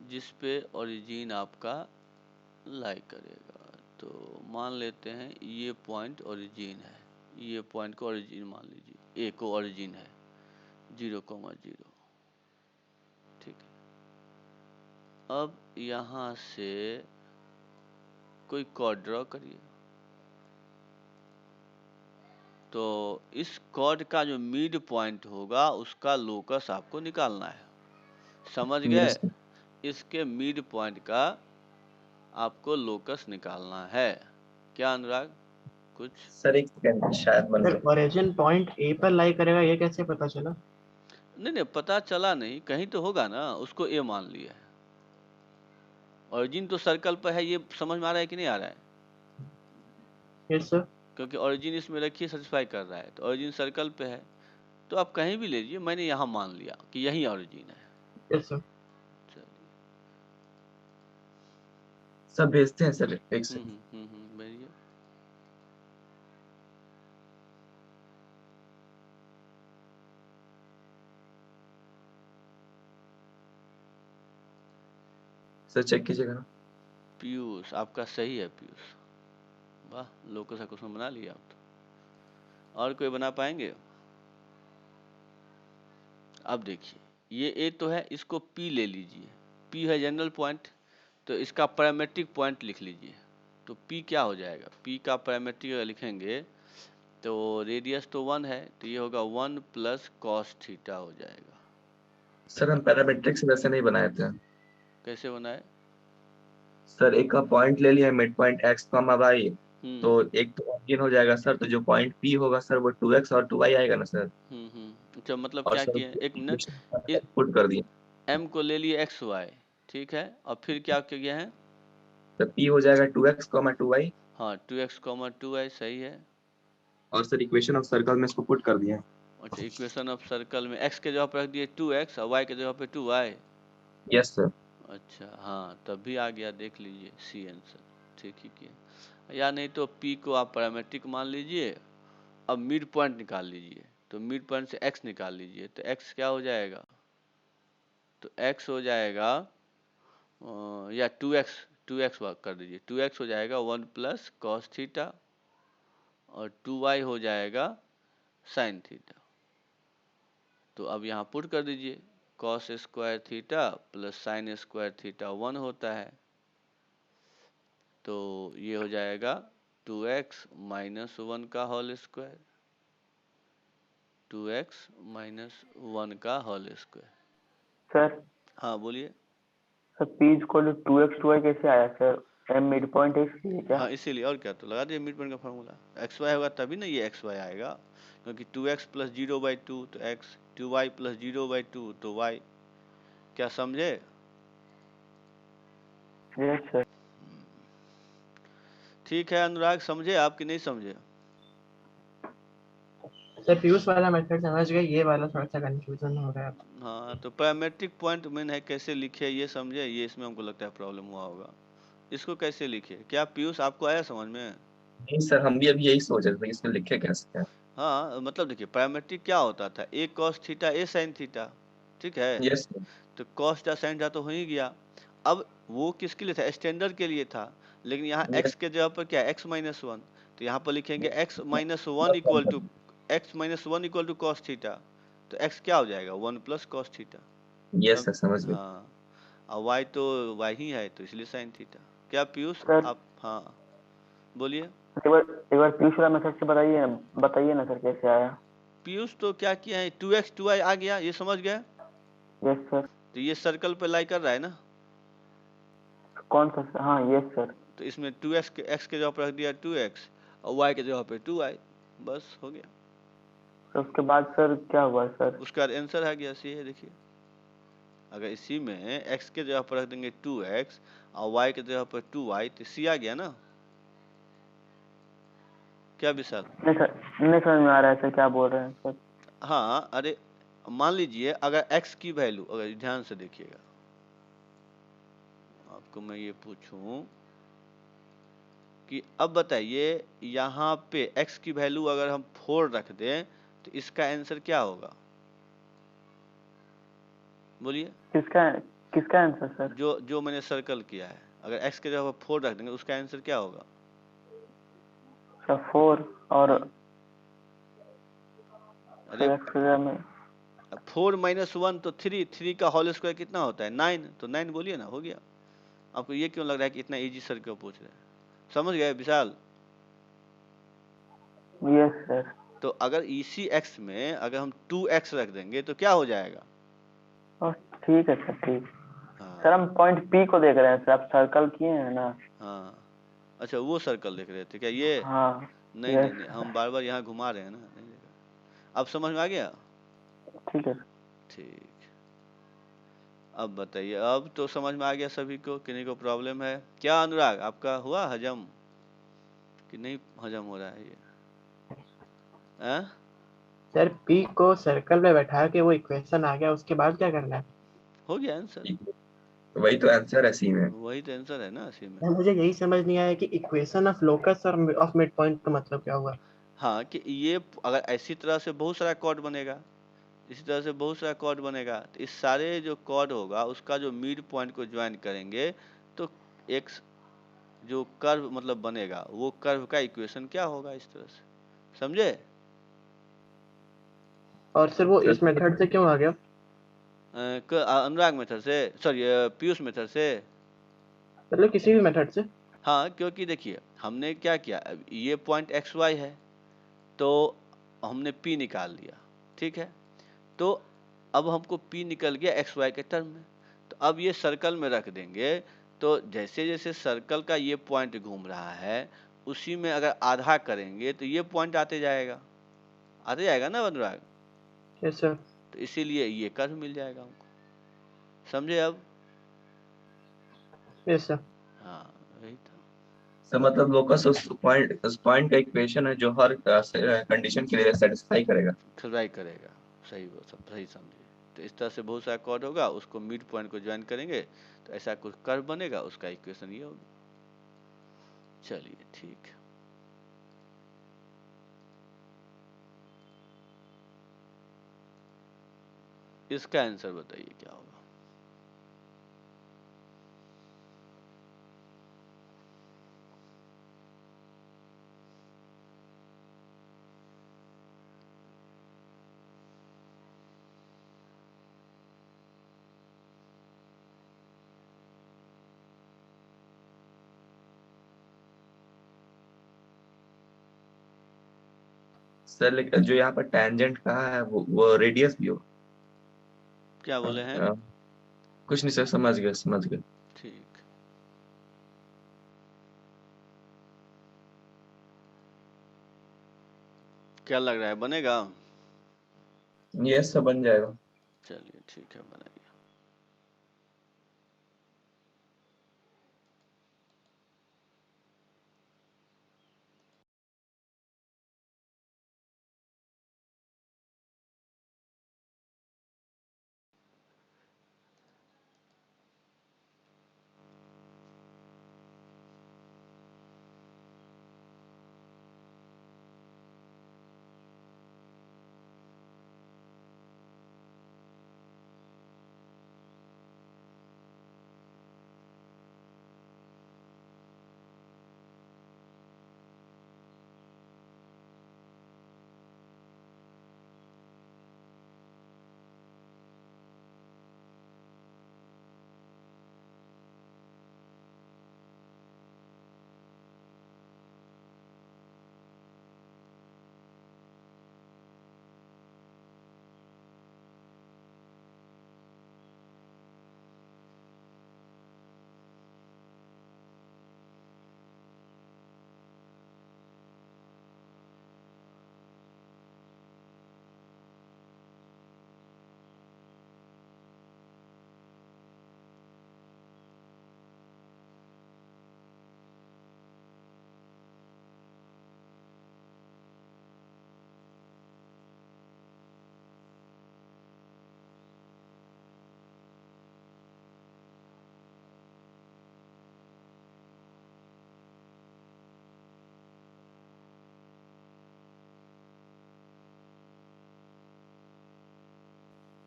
जिस पे ओरिजिन आपका लाई करेगा, तो मान लेते हैं ये पॉइंट ओरिजिन है, ये पॉइंट को ओरिजिन मान लीजिए, ए को ओरिजिन है 0,0, ठीक है। अब यहाँ से कोई कॉर्ड ड्रॉ करिए, तो इस कॉर्ड का जो मिड पॉइंट होगा उसका लोकस आपको निकालना है, समझ गए? यस इसके मिड पॉइंट का आपको लोकस निकालना है। क्या अनुराग कुछ? सर, एक सेकंड शायद बन सर गया। ओरिजिन पॉइंट ए पर लाई करेगा ये कैसे पता चला? नहीं नहीं पता चला नहीं, कहीं तो होगा ना, उसको ए मान लिया है। ओरिजिन तो सर्कल पर है, ये समझ में आ रहा है कि नहीं आ रहा है? Yes sir. क्योंकि ओरिजिन इसमें रखिए सेटिस्फाई कर रहा है, तो ओरिजिन सर्कल पे है, तो आप कहीं भी ले लीजिए, मैंने यहाँ मान लिया कि यही ओरिजिन है। Yes sir. चलिए सब भेजते हैं सर, एक सेकंड। भेजिए। सर चेक कीजिएगा ना। पीयूष आपका सही है पीयूष, वाह लोकस का क्वेश्चन बना लिया आप तो। और कोई बना पाएंगे? अब देखिए ये ए तो है, इसको पी ले लीजिए, पी है जनरल पॉइंट, तो इसका पैरामेट्रिक पॉइंट लिख लीजिए। तो पी क्या हो जाएगा? पी का पैरामेट्रिक लिखेंगे तो रेडियस तो 1 है, तो ये होगा 1 प्लस कॉस थीटा हो जाएगा। सर हम पैरामेट्रिक से वैसे नहीं बनाए थे कैसे बनाए? सर। एक का पॉइंट ले लिया mid point X comma Y, तो एक तो ओरिजिन हो जाएगा सर, तो जो पॉइंट पी होगा सर वो 2x और 2y आएगा ना सर। अच्छा मतलब और क्या सर किए, एक मिनट, पुट कर दिए, एम को ले लिए एक्स वाई, ठीक है, और फिर क्या किया है? तो p हो जाएगा 2x कॉमा 2y। हाँ 2x, 2y सही है। और सर इक्वेशन ऑफ सर्कल में इसको पुट कर दिया। अच्छा इक्वेशन ऑफ सर्कल में x के जगह पर रख दिए 2x और y के जगह पे 2y। Yes sir. अच्छा हाँ तब भी आ गया, देख लीजिए सी आंसर, ठीक ही किया। या नहीं तो p को आप पैरामेट्रिक मान लीजिए, अब मिड पॉइंट निकाल लीजिए, तो मिड पॉइंट से x निकाल लीजिए, तो x क्या हो जाएगा? तो x हो जाएगा या 2x कर दीजिए, 2x हो जाएगा 1 प्लस कॉस थीटा और 2y हो जाएगा साइन थीटा। तो अब यहाँ पुट कर दीजिए, cos square theta plus sine square theta 1 होता है, तो ये हो जाएगा 2x माइनस 1 का होल स्क्वायर, 2x माइनस 1 का होल स्क्वायर। सर हाँ बोलिए। Sir p equal to 2x 2y कैसे आया सर? m मिड पॉइंट है इसलिए क्या? हाँ इसीलिए, और क्या, तो लगा दिए मिड पॉइंट का फार्मूला, एक्स वाई होगा तभी ना ये एक्स वाई आएगा, क्योंकि 2x प्लस 0/2 तो x, 2y प्लस 0/2 तो y। क्या समझे? Yes sir. ठीक है अनुराग, समझे आप कि नहीं समझे? सर पीयूष वाला मेथड समझ गए, ये वाला थोड़ा सा कंफ्यूजन हो रहा है। हाँ तो पैरामेट्रिक पॉइंट मेन है, कैसे लिखे ये समझे, ये इसमें हमको लगता है प्रॉब्लम हुआ होगा। इसको कैसे लिखे, क्या पीयूष आपको आया समझ में? नहीं सर, हम भी अभी यही सोच रहे थे इसमें लिखे कैसे है। हाँ मतलब देखिए पैरामेट्रिक क्या होता था, ए कॉस थीटा ए साइन थीटा, ठीक है, यस सर। तो कॉस थीटा साइन थीटा तो हो ही गया। अब वो किसके लिए था? स्टैंडर्ड के लिए था, लेकिन यहाँ x के जगह पर क्या है? x माइनस 1, तो यहाँ पर लिखेंगे x minus 1 equal to cos theta, तो x क्या हो जाएगा? 1 plus cos theta. Yes sir समझ गए। हाँ और y तो y ही है, तो इसलिए साइन थीटा। क्या पीयूष? सर आप हाँ बोलिए। एक बार पीयूष वाला मेथड से बताइए ना सर कैसे आया। पीयूष तो क्या किया है, 2x 2y आ गया, ये समझ गए? Yes sir. तो ये सर्कल पे लाई कर रहा है ना, कौन सा सर? हाँ यस सर। तो इसमें 2x के x के जगह पर रख दिया 2x और y के जगह पे 2y, बस हो गया। तो उसके बाद सर क्या हुआ सर? उसका आंसर आ गया, सी है। देखिए अगर इसी में x के जगह पर रख देंगे 2x और y के जगह पर 2y तो सी आ गया ना। क्या विशाल? नहीं सर, नहीं समझ में आ रहा है सर क्या बोल रहे हैं सर। हाँ अरे मान लीजिए अगर x की वैल्यू, अगर ध्यान से देखिएगा, आपको मैं ये पूछूं कि अब बताइए यहाँ पे x की वैल्यू अगर हम 4 रख दें तो इसका आंसर क्या होगा? बोलिए। किसका किसका आंसर सर? जो मैंने सर्कल किया है, अगर x के जगह पर 4 रख देंगे उसका आंसर क्या होगा? सर 4 और अरे सर x की जगह में 4 - 1 तो 3, 3 का होल स्क्वायर कितना होता है? 9, तो 9 बोलिए ना, हो गया। आपको ये क्यों लग रहा है कि इतना इजी सर क्यों पूछ रहे हैं? समझ गए विशाल? Yes sir. तो अगर इसी x में अगर हम 2x रख देंगे तो क्या हो जाएगा? ठीक है सर, ठीक। हाँ सर हम पॉइंट पी को देख रहे हैं सर, आप सर्कल किए हैं ना। हाँ, अच्छा वो सर्कल देख रहे थे क्या ये? हाँ नहीं नहीं यस नहीं, हम बार बार यहाँ घुमा रहे हैं ना, नहीं देखा। अब समझ में आ गया? ठीक है। ठीक, अब बताइए, अब तो समझ में आ गया सभी को, किन्हीं को प्रॉब्लम है क्या? अनुराग आपका हुआ हजम कि नहीं हजम हो रहा है ये? सर पी को सर्कल में बैठा के वो इक्वेशन आ गया, उसके बाद क्या करना है? हो गया आंसर, वही तो आंसर है सी में। वही तो आंसर है ना सी में। मुझे यही समझ नहीं आया कि इक्वेशन ऑफ लोकस और ऑफ मिड पॉइंट का मतलब क्या हुआ। हाँ कि ये अगर ऐसी तरह से बहुत सारा कॉर्ड बनेगा, इसी तरह से बहुत सारा कॉर्ड बनेगा, तो इस सारे जो कॉर्ड होगा उसका जो मिड पॉइंट को ज्वाइन करेंगे तो एक जो कर्व मतलब बनेगा, वो कर्व का इक्वेशन क्या होगा, इस तरह से, समझे? और सर वो इस मेथड से क्यों आ गया? अनुराग मेथड से, सॉरी पीयूष मेथड से। मतलब किसी भी मेथड से? हाँ क्योंकि देखिए हमने क्या किया, अब ये पॉइंट एक्स वाई है तो हमने P निकाल लिया, ठीक है। तो अब हमको P निकल गया एक्स वाई के टर्म में, तो अब ये सर्कल में रख देंगे, तो जैसे जैसे सर्कल का ये पॉइंट घूम रहा है उसी में अगर आधा करेंगे तो ये पॉइंट आते जाएगा ना अनुराग, यस सर। तो इसीलिए ये कर्व मिल जाएगा हमको, समझे अब? Yes sir. हाँ वही था। तो मतलब लोकस उस पॉइंट का इक्वेशन है जो हर कंडीशन के लिए सेटिस्फाई करेगा। ट्राई करेगा, सही वो सब सही समझे। तो इस तरह से बहुत सारा कॉर्ड होगा, उसको मिड पॉइंट को ज्वाइन करेंगे तो ऐसा कुछ कर्व बनेगा, उसका इक्वेशन ये होगी। चलिए ठीक है, इसका आंसर बताइए क्या होगा? सर लेकिन जो यहाँ पर टेंजेंट कहा है वो रेडियस भी हो। क्या बोले हैं? कुछ नहीं सर, समझ गए समझ गए। ठीक, क्या लग रहा है बनेगा? ये सब बन जाएगा। चलिए ठीक है, बनाइए।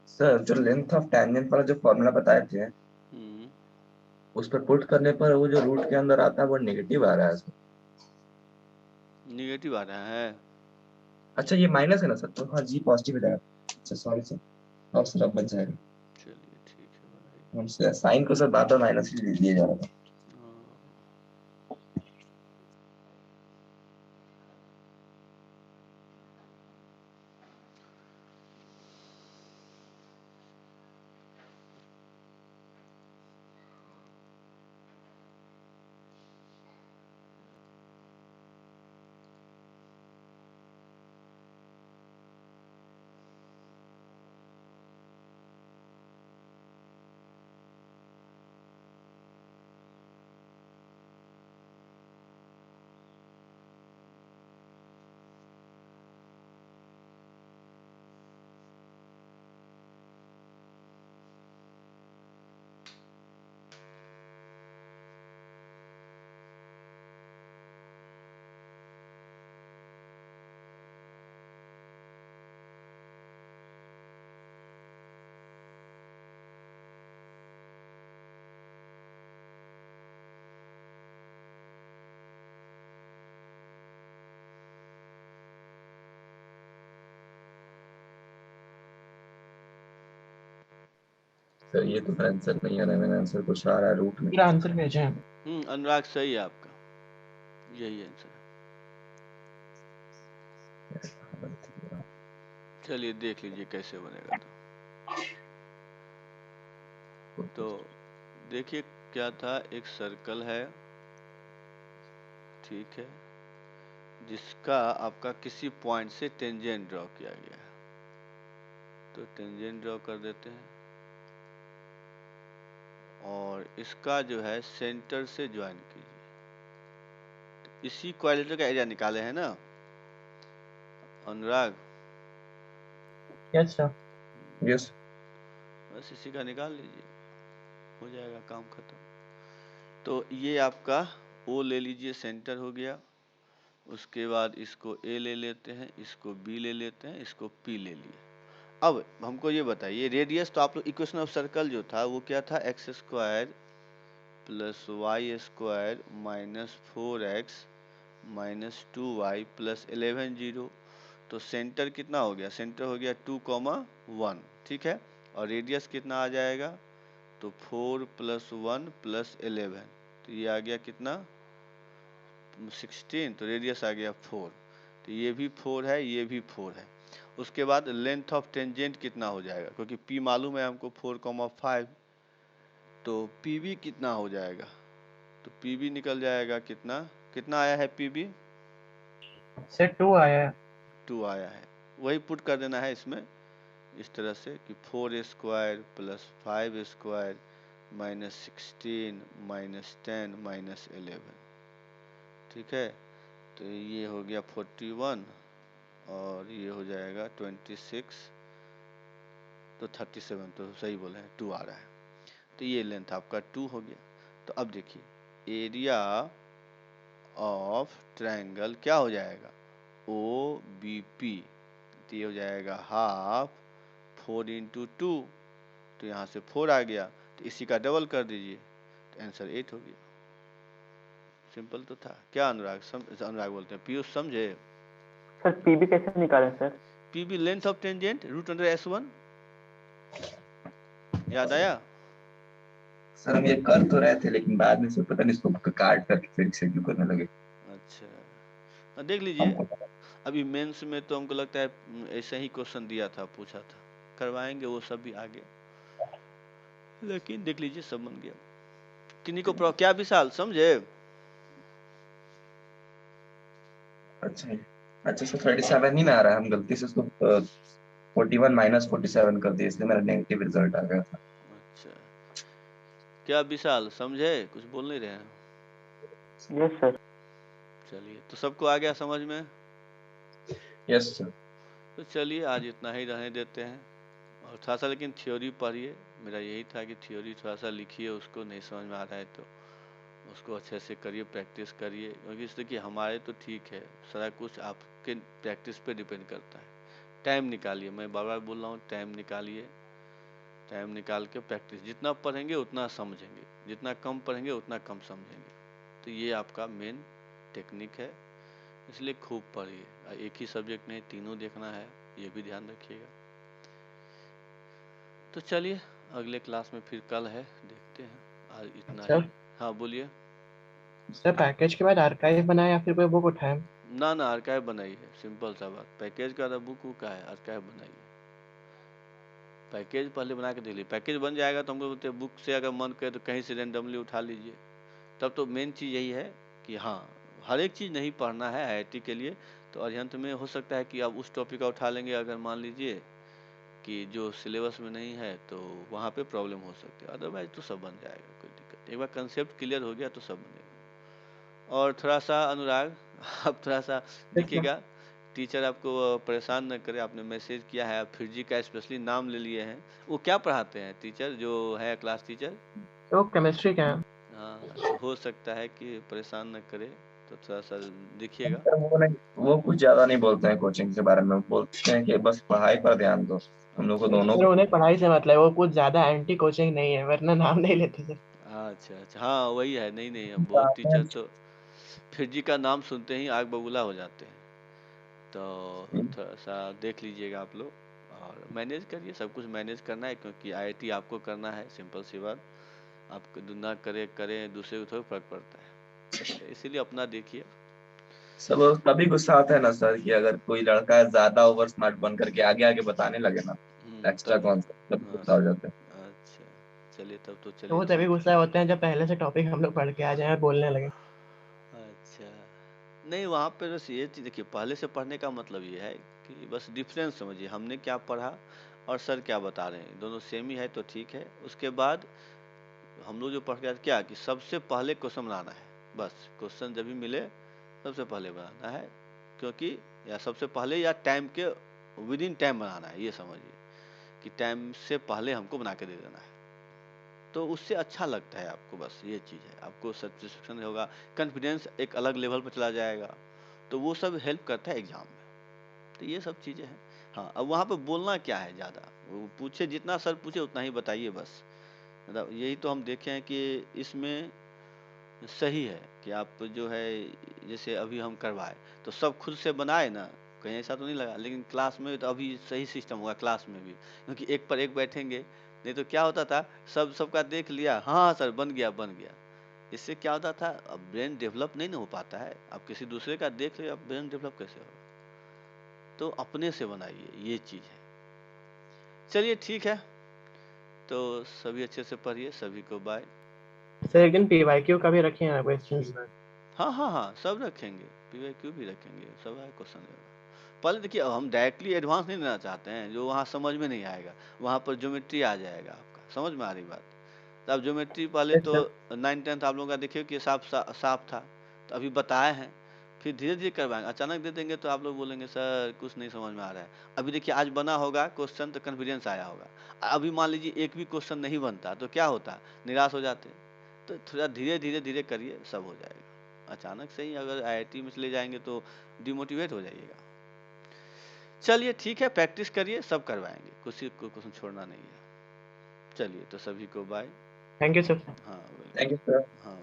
सर जो लेंथ ऑफ टेंजेंट वाला जो फॉर्मूला बताए थे उस पर पुट करने पर वो जो रूट के अंदर आता है वो नेगेटिव आ रहा है सर। नेगेटिव आ रहा है। अच्छा ये माइनस है ना सर, तो हाँ जी पॉजिटिव हो जाएगा। अच्छा सॉरी सर, अब सर अब बच जाएगा। चलिए ठीक है भाई। हम साइन को सर बार बार माइनस ही दिया जा रहा था। सर ये तो आंसर नहीं आ रहा है, मैंने आंसर कुछ आ रहा है रूट में। पूरा आंसर भेजे हैं। अनुराग सही है आपका, यही आंसर है। चलिए देख लीजिए कैसे बनेगा। तो देखिए क्या था, एक सर्कल है, ठीक है, जिसका आपका किसी पॉइंट से टेंजेंट ड्रॉ किया गया है। तो टेंजेंट ड्रॉ कर देते हैं और इसका जो है सेंटर से ज्वाइन कीजिए। तो इसी क्वाड्रेटर का एरिया निकाले हैं ना अनुराग? Yes sir. यस। बस इसी का निकाल लीजिए, हो जाएगा काम खत्म। तो ये आपका O ले लीजिए, सेंटर हो गया। उसके बाद इसको A ले लेते हैं, इसको B ले लेते हैं, इसको P ले लिए। अब हमको ये बताइए रेडियस, तो आप लोग इक्वेशन ऑफ सर्कल जो था वो क्या था, X square plus Y square minus 4x minus 2y plus 11 zero. तो सेंटर कितना हो गया, सेंटर हो गया 2,1, ठीक है। और रेडियस कितना आ जाएगा, तो 4 प्लस 1 प्लस 11, तो ये आ गया कितना 16, तो रेडियस आ गया 4। तो ये भी 4 है, ये भी 4 है। उसके बाद लेंथ ऑफ टेंजेंट कितना हो जाएगा, क्योंकि P मालूम है हमको 4,5, तो PB कितना हो जाएगा, तो PB निकल जाएगा कितना, कितना आया है PB से 2 आया है। 2 आया है, वही पुट कर देना है इसमें इस तरह से कि 4 square plus 5 square minus 16 minus 10 minus 11, ठीक है। तो ये हो गया 41 और ये हो जाएगा 26, तो 37, तो सही बोले हैं 2 आ रहा है। तो ये लेंथ आपका 2 हो गया। तो अब देखिए एरिया ऑफ ट्रायंगल क्या हो जाएगा, OBP, तो ये हो जाएगा हाफ 4 इंटू 2, तो यहाँ से 4 आ गया, तो इसी का डबल कर दीजिए, तो आंसर 8 हो गया। सिंपल तो था क्या अनुराग? अनुराग बोलते हैं पीयूष समझे? सर पीबी कैसे निकालें sir? PB length of tangent root under S1, याद आया? सर हम ये कर तो रहे थे लेकिन बाद में से पता नहीं इसको काट करके फिर से क्यों करने लगे। अच्छा देख लीजिए, अभी मेंस में तो हमको लगता है ऐसे ही क्वेश्चन दिया था, पूछा था, करवाएंगे वो सब भी आगे, लेकिन देख लीजिए सब बन गया। किन्हीं को क्या विशाल समझे? अच्छा अच्छा सर 37 नहीं ना आ रहा है, हम गलती से उसको 41 माइनस 47 कर दिए, इसलिए मेरा नेगेटिव रिजल्ट आ गया था। अच्छा क्या विशाल समझे, कुछ बोल नहीं रहे हैं? Yes sir. चलिए तो सबको आ गया समझ में? Yes sir. तो चलिए आज इतना ही रहने देते हैं, और थोड़ा सा लेकिन थ्योरी पढ़िए। मेरा यही था कि थ्योरी थोड़ा सा लिखिए, उसको नहीं समझ में आ रहा है तो उसको अच्छे से करिए, प्रैक्टिस करिए, क्योंकि इसलिए कि हमारे तो ठीक है, सारा कुछ आपके प्रैक्टिस पे डिपेंड करता है। टाइम निकालिए, मैं बार बार बोल रहा हूँ टाइम निकालिए, टाइम निकाल के प्रैक्टिस, जितना पढ़ेंगे उतना समझेंगे, जितना कम पढ़ेंगे उतना कम समझेंगे। तो ये आपका मेन टेक्निक है, इसलिए खूब पढ़िए। एक ही सब्जेक्ट नहीं, तीनों देखना है, ये भी ध्यान रखिएगा। तो चलिए अगले क्लास में फिर कल है, देखते हैं। आज इतना ही। सर हाँ बोलिए। सर पैकेज के बाद आर्काइव बनाए या फिर कोई बुक उठाए? ना ना आर्काइव बनाइए, सिंपल सा बात। पैकेज का तो बुक का है, आर्काइव बनाइए। पैकेज पहले बना के देख लीजिए, पैकेज बन जाएगा तो हमको बोलते बुक से अगर मन करे तो कहीं से रेंडमली उठा लीजिए। तब तो मेन चीज़ यही है कि हाँ, हर एक चीज़ नहीं पढ़ना है IIT के लिए। तो अरिहंत में हो सकता है कि आप उस टॉपिक का उठा लेंगे, अगर मान लीजिए कि जो सिलेबस में नहीं है तो वहाँ पे प्रॉब्लम हो सकती है, अदरवाइज तो सब बन जाएगा, कोई दिक्कत। एक बार कंसेप्ट क्लियर हो गया तो सब बनेगा। और थोड़ा सा अनुराग, आप थोड़ा सा देखिएगा, टीचर आपको परेशान न करे। आपने मैसेज किया है, आप फिर का स्पेशली नाम ले लिए हैं। वो क्या पढ़ाते हैं टीचर जो है, क्लास टीचर? तो केमिस्ट्री का है। हाँ, तो हो सकता है कि परेशान न करे, तो थोड़ा सा देखिएगा। वो नहीं, वो कुछ ज्यादा नहीं बोलते हैं कोचिंग के बारे में, बोलते हैं कि बस पढ़ाई पर ध्यान दो। हम लोग को दोनों सर उन्हें पढ़ाई से मतलब है, वो कुछ ज्यादा एंटी कोचिंग नहीं है, वरना नाम नहीं लेते सर। अच्छा अच्छा, हाँ वही है। नहीं नहीं, अब बहुत टीचर तो फिर का नाम सुनते ही आग बबूला हो जाते हैं। तो थोड़ा सा देख लीजिएगा आप लोग, और मैनेज करिए, सब कुछ मैनेज करना है, क्योंकि IIT आपको करना है, सिंपल सी बात। आप ना करे करें दूसरे को थोड़ा फर्क पड़ता है, इसीलिए अपना देखिए। सब तभी गुस्सा आता है ना सर, कि अगर कोई लड़का ज्यादा ओवर स्मार्ट बन करके आगे आगे बताने लगे ना एक्स्ट्रा तब कॉन्सेप्ट, तब हाँ गुस्सा हो जाते हैं। अच्छा, चलिए तब तो तो चलिए वो तभी ठीक। गुस्सा होते हैं जब पहले से टॉपिक हम लोग पढ़ के आ जाए और बोलने लगे। अच्छा, नहीं वहाँ पे बस ये चीज़ देखिए, पहले से पढ़ने का मतलब ये है कि बस डिफरेंस समझिए, हमने क्या पढ़ा और सर क्या बता रहे हैं, दोनों सेम ही है तो ठीक है। उसके बाद हम लोग जो पढ़ के आए क्या कि सबसे पहले क्वेश्चन बनाना है, बस क्वेश्चन जब भी मिले सबसे पहले बनाना है, क्योंकि या सबसे पहले या टाइम के विद इन टाइम बनाना है, ये समझिए कि टाइम से पहले हमको बना के दे देना है, तो उससे अच्छा लगता है आपको। बस ये चीज़ है, आपको सेटिस्फेक्शन होगा, कॉन्फिडेंस एक अलग लेवल पर चला जाएगा, तो वो सब हेल्प करता है एग्जाम में। तो ये सब चीज़ें हैं। हाँ, अब वहाँ पे बोलना क्या है ज़्यादा, वो पूछे जितना सर पूछे उतना ही बताइए बस। मतलब यही तो हम देखे हैं कि इसमें सही है कि आप जो है, जैसे अभी हम करवाए तो सब खुद से बनाए ना, कहीं ऐसा तो नहीं लगा। लेकिन क्लास में तो अभी सही सिस्टम हुआ क्लास में भी, क्योंकि एक पर एक बैठेंगे, नहीं तो क्या होता था, सबका देख लिया, हाँ सर बन गया बन गया। इससे क्या होता था, अब ब्रेन डेवलप नहीं ना हो पाता है। अब किसी दूसरे का देख ले, अब ब्रेन डेवलप कैसे होगा? तो अपने से बनाइए, ये चीज़ है। चलिए ठीक है, तो सभी अच्छे से पढ़िए, सभी को बाय। सर एक दिन PYQ का भी रखिए ना क्वेश्चन। हाँ हाँ हाँ, सब रखेंगे, PYQ भी रखेंगे, सब है क्वेश्चन रहेगा। पहले देखिए, हम डायरेक्टली एडवांस नहीं लेना चाहते हैं, जो वहाँ समझ में नहीं आएगा, वहाँ पर ज्योमेट्री आ जाएगा आपका, समझ में आ रही बात। तो आप ज्योमेट्री पहले तो 9th-10th आप लोगों का देखिए कि साफ था, तो अभी बताए हैं, फिर धीरे धीरे करवाएंगे। अचानक दे देंगे तो आप लोग बोलेंगे सर कुछ नहीं समझ में आ रहा है। अभी देखिए, आज बना होगा क्वेश्चन तो कॉन्फिडेंस आया होगा। अभी मान लीजिए एक भी क्वेश्चन नहीं बनता तो क्या होता, निराश हो जाते। तो थोड़ा धीरे धीरे धीरे करिए, सब हो जाएगा। अचानक से ही अगर IIT में चले जाएंगे तो डिमोटिवेट हो जाइएगा। चलिए ठीक है, प्रैक्टिस करिए, सब करवाएंगे, किसी को क्वेश्चन छोड़ना नहीं है। चलिए तो सभी को बाय। Thank you sir. हाँ थैंक यू सर। हाँ।